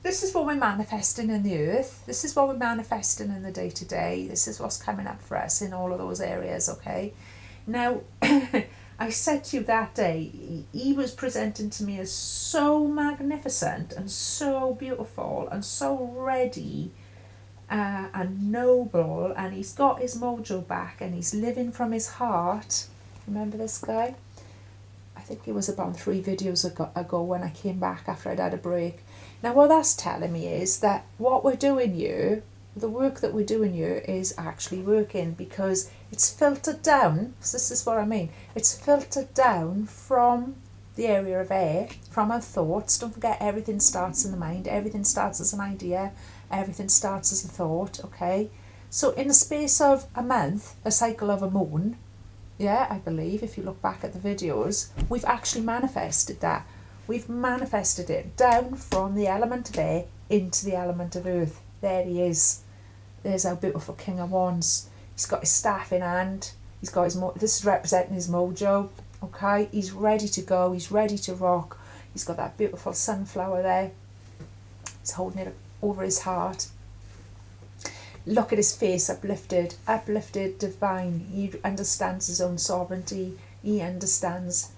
A: This is what we're manifesting in the earth. This is what we're manifesting in the day-to-day. This is what's coming up for us in all of those areas, okay? Now, I said to you that day, he was presenting to me as so magnificent and so beautiful and so ready and noble, and he's got his mojo back and he's living from his heart. Remember this guy? I think it was about 3 videos ago when I came back after I'd had a break. Now what that's telling me is that what we're doing here, the work that we're doing here is actually working, because it's filtered down. So this is what I mean. It's filtered down from the area of air, from our thoughts. Don't forget, everything starts in the mind. Everything starts as an idea. Everything starts as a thought, okay? So in the space of a month, a cycle of a moon, yeah, I believe, if you look back at the videos, we've actually manifested that. We've manifested it down from the element of air into the element of earth. There he is. There's our beautiful King of Wands. He's got his staff in hand. He's got his this is representing his mojo. Okay, he's ready to go. He's ready to rock. He's got that beautiful sunflower there. He's holding it over his heart. Look at his face, uplifted, divine. He understands his own sovereignty. He understands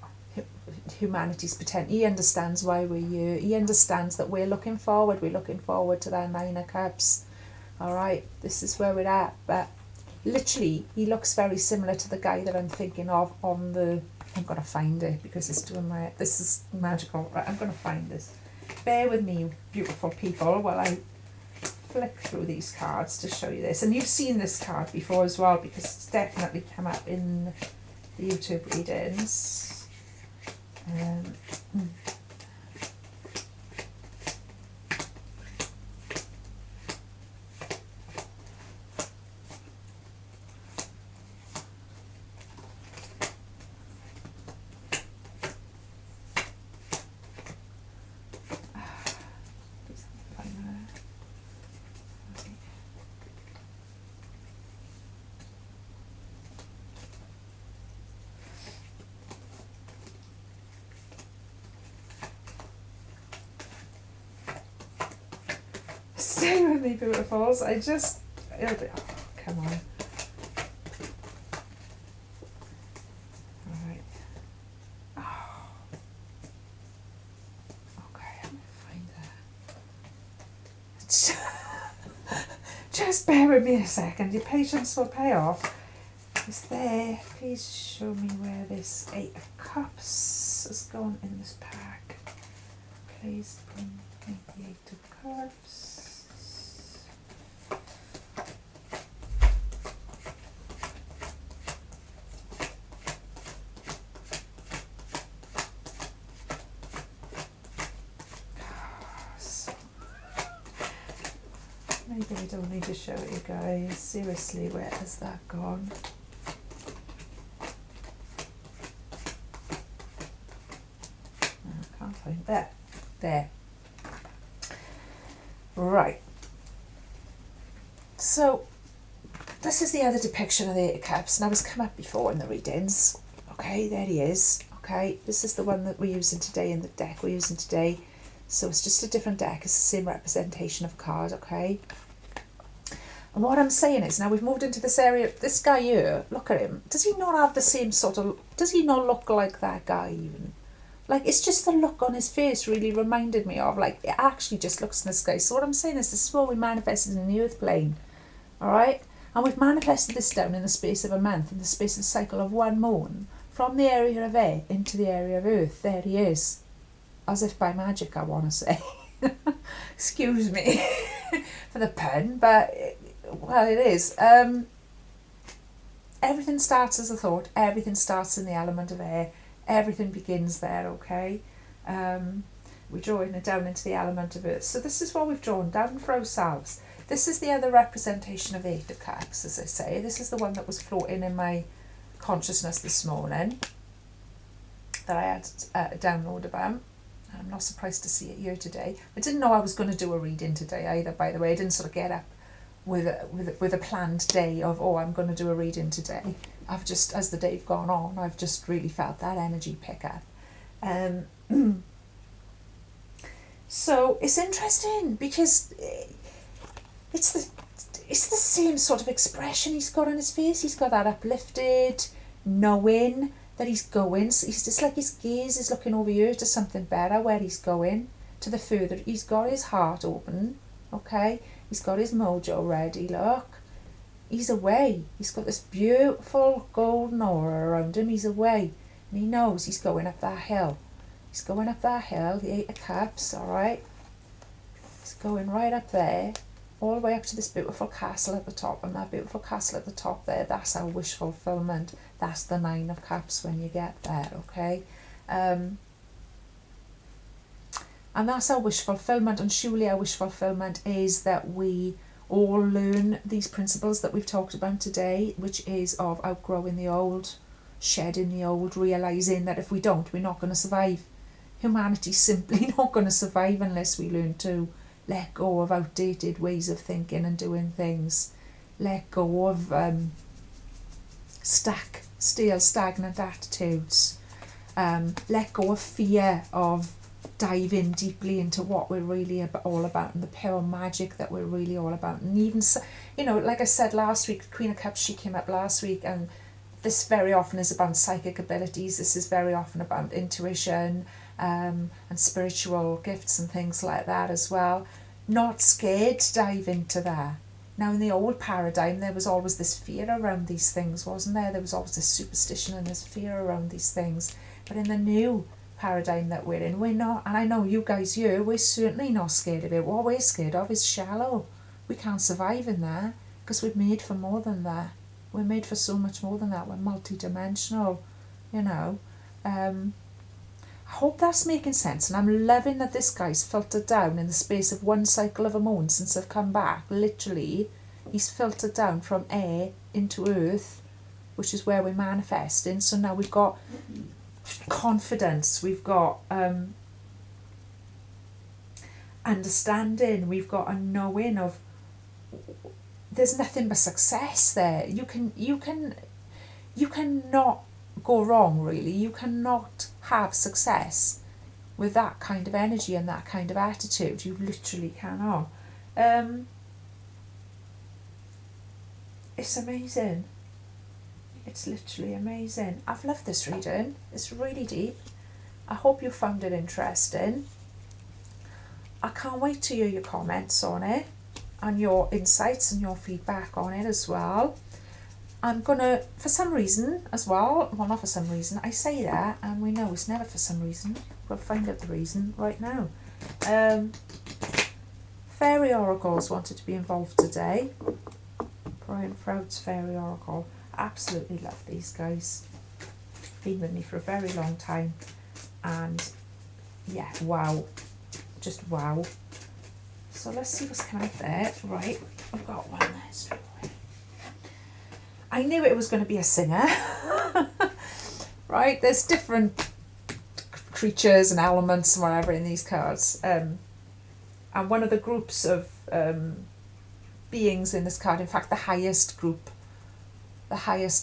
A: humanity's potential. He understands why we're here. He understands that we're looking forward to that 9 of Cups. All right, this is where we're at. But literally, he looks very similar to the guy that I'm thinking of on the... I'm going to find it because it's doing my... This is magical. Right, I'm going to find this. Bear with me, beautiful people, while I flick through these cards to show you this. And you've seen this card before as well, because it's definitely come up in the YouTube readings. Stay with me, beautifuls. I just... Oh, come on. Alright. Oh. Okay, I'm going to find that. Just bear with me a second. Your patience will pay off. It's there. Please show me where this 8 of Cups has gone in this pack. Please bring me the 8 of Cups. Maybe I don't need to show it you guys. Seriously, where has that gone? I can't find that. There. Right. So, this is the other depiction of the 8 of Cups. Now, it's come up before in the readings. Okay, there he is. Okay, this is the one that we're using today in the deck we're using today. So it's just a different deck. It's the same representation of a card, okay? And what I'm saying is, now we've moved into this area, this guy here, look at him. Does he not have the same sort of, does he not look like that guy even? like, it's just the look on his face really reminded me of, like, it actually just looks in the sky. So what I'm saying is, this is what we manifested in the earth plane, all right? And we've manifested this down in the space of a month, in the space of a cycle of one moon, from the area of air into the area of earth. There he is, as if by magic, I want to say. Excuse me for the pun, but, well, it is. Everything starts as a thought, everything starts in the element of air, everything begins there, okay? We're drawing it down into the element of earth. So this is what we've drawn down for ourselves. This is the other representation of 8 of Cups, as I say. This is the one that was floating in my consciousness this morning that I had a download about. I'm not surprised to see it here today. I didn't know I was going to do a reading today either, by the way. I didn't sort of get up with a planned day of, oh, I'm going to do a reading today. I've just, as the day's gone on, I've just really felt that energy pick up. So it's interesting because it's the same sort of expression he's got on his face. He's got that uplifted, knowing that he's going. So he's just like, his gaze is looking over here to something better, where he's going, to the further. He's got his heart open, okay? He's got his mojo ready, look. He's away. He's got this beautiful golden aura around him. He's away. And he knows he's going up that hill. He's going up that hill, the 8 of Cups, all right? He's going right up there, all the way up to this beautiful castle at the top. And that beautiful castle at the top there, that's our wish fulfillment. That's the 9 of Cups when you get there, okay? And that's our wish fulfillment. And surely our wish fulfillment is that we all learn these principles that we've talked about today, which is of outgrowing the old, shedding the old, realising that if we don't, we're not going to survive. Humanity's simply not going to survive unless we learn to let go of outdated ways of thinking and doing things. Let go of stale, stagnant attitudes. Let go of fear of diving deeply into what we're really all about and the pure magic that we're really all about. And even, you know, like I said last week, Queen of Cups, she came up last week, and this very often is about psychic abilities. This is very often about intuition, and spiritual gifts and things like that as well. Not scared to dive into that. Now, in the old paradigm, there was always this fear around these things, wasn't there? There was always this superstition and this fear around these things. But in the new paradigm that we're in, we're not, and I know you guys here, we're certainly not scared of it. What we're scared of is shallow. We can't survive in that because we're made for more than that. We're made for so much more than that. We're multi-dimensional, you know. I hope that's making sense, and I'm loving that this guy's filtered down in the space of one cycle of a moon since I've come back. Literally, he's filtered down from air into earth, which is where we're manifesting. So now we've got confidence, we've got understanding, we've got a knowing of there's nothing but success there. You cannot go wrong, really. You cannot have success with that kind of energy and that kind of attitude. You literally cannot. It's amazing. It's literally amazing. I've loved this reading. It's really deep. I hope you found it interesting. I can't wait to hear your comments on it and your insights and your feedback on it as well. I'm gonna, for some reason as well, well, not for some reason, I say that and we know it's never for some reason. We'll find out the reason right now. Fairy oracles wanted to be involved today. Brian Froud's Fairy Oracle. Absolutely love these guys. Been with me for a very long time. And yeah, wow. Just wow. So let's see what's coming out there. Right, I've got one there straight away. I knew it was going to be a singer. Right, there's different creatures and elements and whatever in these cards. And one of the groups of beings in this card, in fact the highest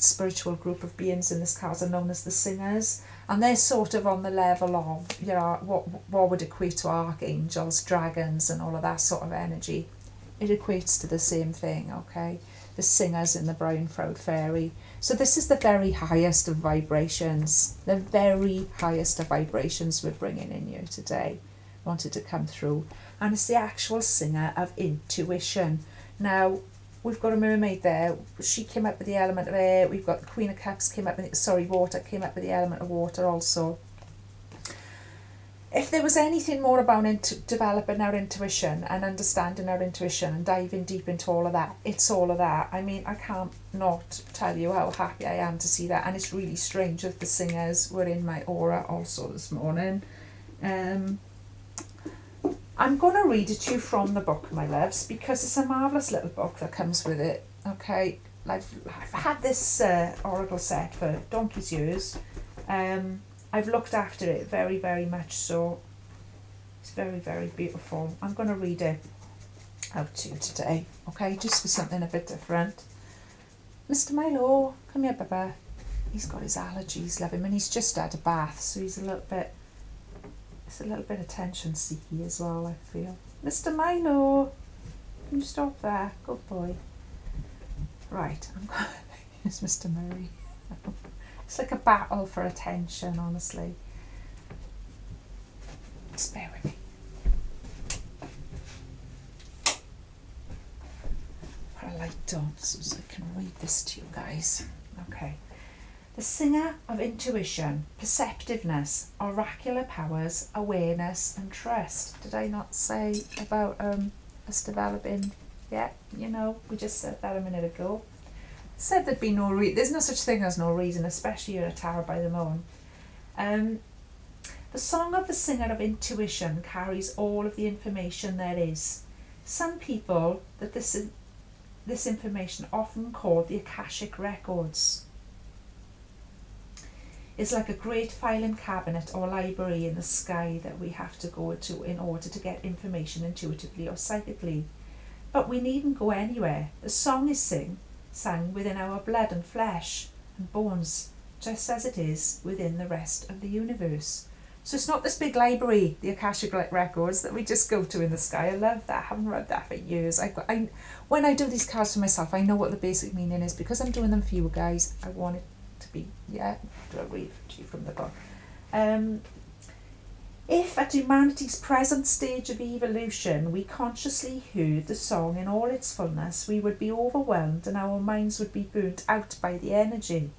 A: spiritual group of beings in this card are known as the singers, and they're sort of on the level of, you know, what would equate to archangels, dragons and all of that sort of energy. It equates to the same thing, okay? the singers in the Brown Throat Fairy. So this is the very highest of vibrations, the very highest of vibrations we're bringing in you today. Wanted to come through. And it's the actual singer of intuition. Now, we've got a mermaid there. She came up with the element of air. We've got the Queen of Cups came up with, water, came up with the element of water also. If there was anything more about developing our intuition and understanding our intuition and diving deep into all of that, it's all of that. I mean, I can't not tell you how happy I am to see that. And it's really strange that the singers were in my aura also this morning. I'm going to read it to you from the book, my loves, because it's a marvellous little book that comes with it. Okay, I've had this oracle set for donkey's years. I've looked after it very, very much so. It's very, very beautiful. I'm going to read it out to you today, okay, just for something a bit different. Mr. Milo, come here, Baba. He's got his allergies, love him, and he's just had a bath, so he's a little bit attention seeky as well, I feel. Mr. Milo, can you stop there? Good boy. Right, here's Mr. Murray. It's like a battle for attention, honestly. Just bear with me. Put a light on so I can read this to you guys. Okay. The singer of intuition, perceptiveness, oracular powers, awareness and trust. Did I not say about us developing? Yeah, you know, we just said that a minute ago. Said there'd be no there's no such thing as no reason, especially in a Tarot by the Moon. The song of the singer of intuition carries all of the information there is. Some people that this information often called the Akashic Records is like a great filing cabinet or library in the sky that we have to go to in order to get information intuitively or psychically. But we needn't go anywhere. The song is sung within our blood and flesh and bones, just as it is within the rest of the universe. So it's not this big library, the Akashic Records, that we just go to in the sky. I love that. I haven't read that for years. When I do these cards for myself, I know what the basic meaning is. Because I'm doing them for you guys, I want it to be, I'll read to you from the book. If at humanity's present stage of evolution we consciously heard the song in all its fullness, we would be overwhelmed and our minds would be burnt out by the energy.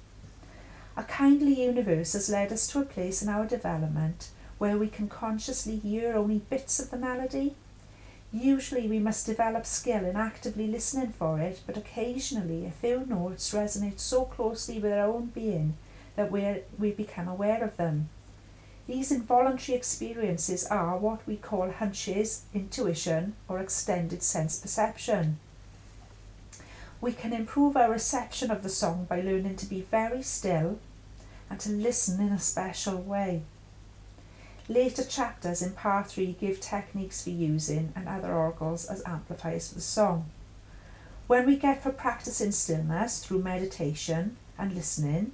A: A kindly universe has led us to a place in our development where we can consciously hear only bits of the melody. Usually we must develop skill in actively listening for it, but occasionally a few notes resonate so closely with our own being that we become aware of them. These involuntary experiences are what we call hunches, intuition, or extended sense perception. We can improve our reception of the song by learning to be very still and to listen in a special way. Later chapters in Part 3 give techniques for using and other oracles as amplifiers for the song. When we get for practicing stillness through meditation and listening,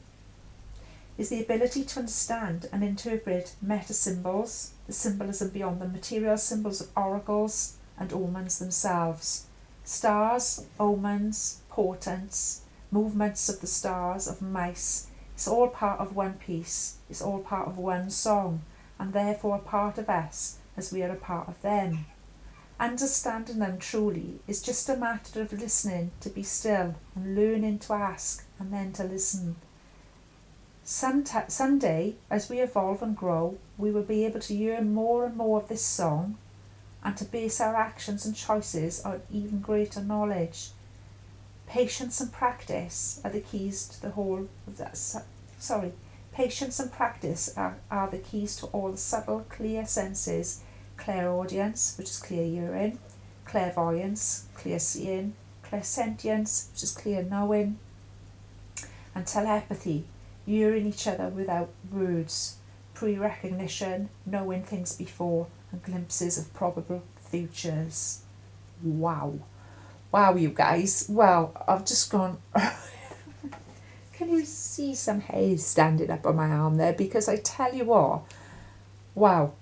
A: is the ability to understand and interpret meta symbols, the symbolism beyond the material symbols of oracles and omens themselves. Stars, omens, portents, movements of the stars, of mice, it's all part of one piece, it's all part of one song, and therefore a part of us as we are a part of them. Understanding them truly is just a matter of listening to be still and learning to ask and then to listen. Someday, as we evolve and grow, we will be able to hear more and more of this song and to base our actions and choices on even greater knowledge. Patience and practice are the keys to the whole of that. Patience and practice are the keys to all the subtle, clear senses: clairaudience, which is clear hearing; clairvoyance, clear seeing; clairsentience, which is clear knowing; and telepathy, hearing each other without words; pre-recognition, knowing things before; and glimpses of probable futures. Wow, you guys. Well, I've just gone. Can you see some hair standing up on my arm there? Because I tell you what, wow.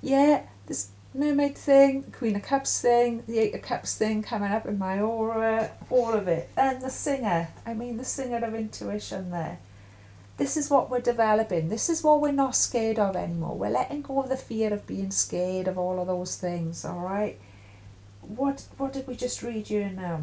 A: Yeah, there's Mermaid thing, Queen of Cups thing, the Eight of Cups thing coming up in my aura, all of it. And the singer, the singer of intuition there. This is what we're developing. This is what we're not scared of anymore. We're letting go of the fear of being scared of all of those things, all right? What did we just read here now?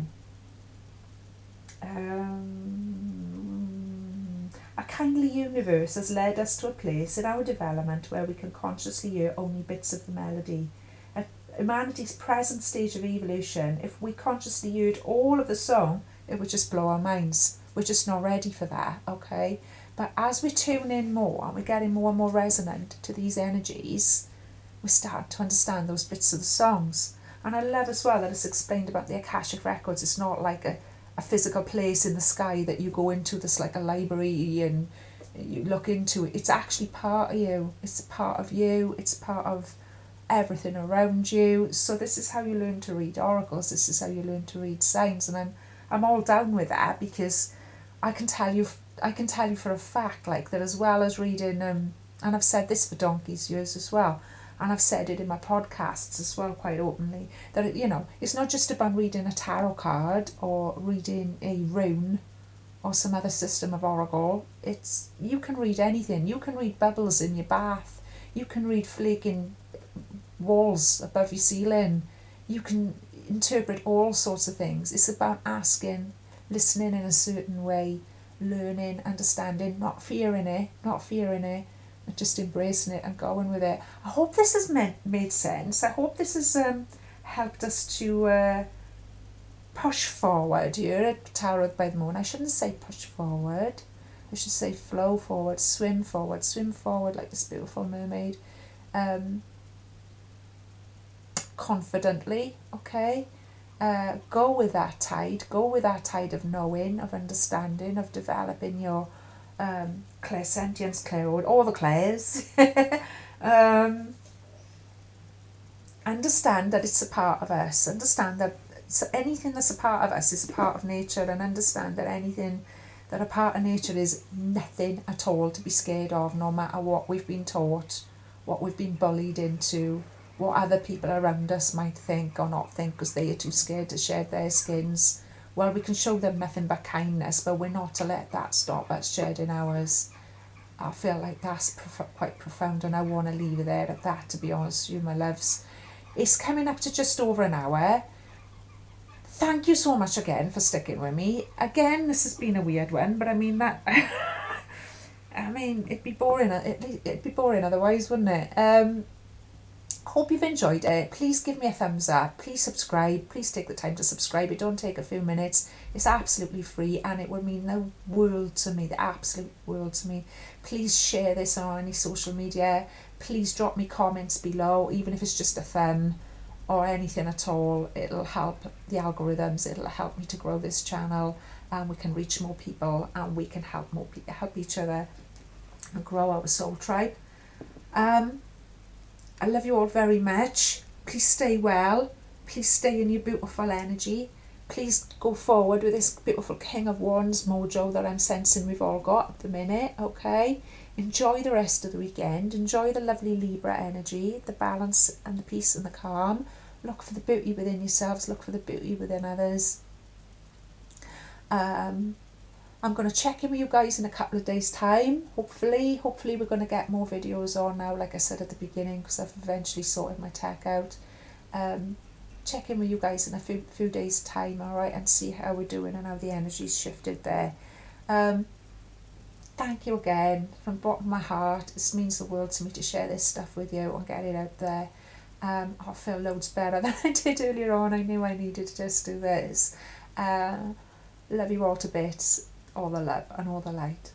A: A kindly universe has led us to a place in our development where we can consciously hear only bits of the melody. At humanity's present stage of evolution, if we consciously heard all of the song, it would just blow our minds. We're just not ready for that, okay? But as we tune in more and we're getting more and more resonant to these energies, we start to understand those bits of the songs. And I love as well that it's explained about the Akashic Records. It's not like a physical place in the sky that you go into that's like a library and you look into it. It's actually part of you. It's a part of you. It's part of everything around you. So this is how you learn to read oracles. This is how you learn to read signs. And I'm all down with that, because I can tell you for a fact, like, that as well as reading, and I've said this for donkey's years as well, and I've said it in my podcasts as well quite openly, that it's not just about reading a tarot card or reading a rune or some other system of oracle. You can read anything. You can read bubbles in your bath. You can read flaking walls above your ceiling. You can interpret all sorts of things. It's about asking, listening in a certain way, learning, understanding, not fearing it, and just embracing it and going with it. I hope this has made sense. I hope this has helped us to push forward here at Tower by the Moon. I shouldn't say push forward. I should say flow forward, swim forward like this beautiful mermaid. Confidently, okay? Go with that tide of knowing, of understanding, of developing your clairsentience, clairaudience, all the clairs. Understand that it's a part of us. Understand that anything that's a part of us is a part of nature, and understand that anything that a part of nature is nothing at all to be scared of, no matter what we've been taught, what we've been bullied into, what other people around us might think or not think because they are too scared to shed their skins. Well, we can show them nothing but kindness, but we're not to let that stop us shedding ours. I feel like that's quite profound, and I want to leave it there at that, to be honest with you, my loves. It's coming up to just over an hour. Thank you so much again for sticking with me. Again, this has been a weird one, but it'd be boring. It'd be boring otherwise, wouldn't it? Hope you've enjoyed it. Please give me a thumbs up. Please subscribe. Please take the time to subscribe. It don't take a few minutes. It's absolutely free, and it would mean the world to me, the absolute world to me. Please share this on any social media. Please drop me comments below, even if it's just a thumb or anything at all. It'll help the algorithms. It'll help me to grow this channel, and we can reach more people, and we can help each other and grow our soul tribe. I love you all very much. Please stay well. Please stay in your beautiful energy. Please go forward with this beautiful King of Wands mojo that I'm sensing we've all got at the minute, okay? Enjoy the rest of the weekend. Enjoy the lovely Libra energy, the balance and the peace and the calm. Look for the beauty within yourselves. Look for the beauty within others. I'm going to check in with you guys in a couple of days' time. Hopefully we're going to get more videos on now, like I said at the beginning, because I've eventually sorted my tech out. Check in with you guys in a few days' time, all right, and see how we're doing and how the energy's shifted there. Thank you again from the bottom of my heart. This means the world to me to share this stuff with you and get it out there. I feel loads better than I did earlier on. I knew I needed to just do this. Love you all to bits. All the love and all the light.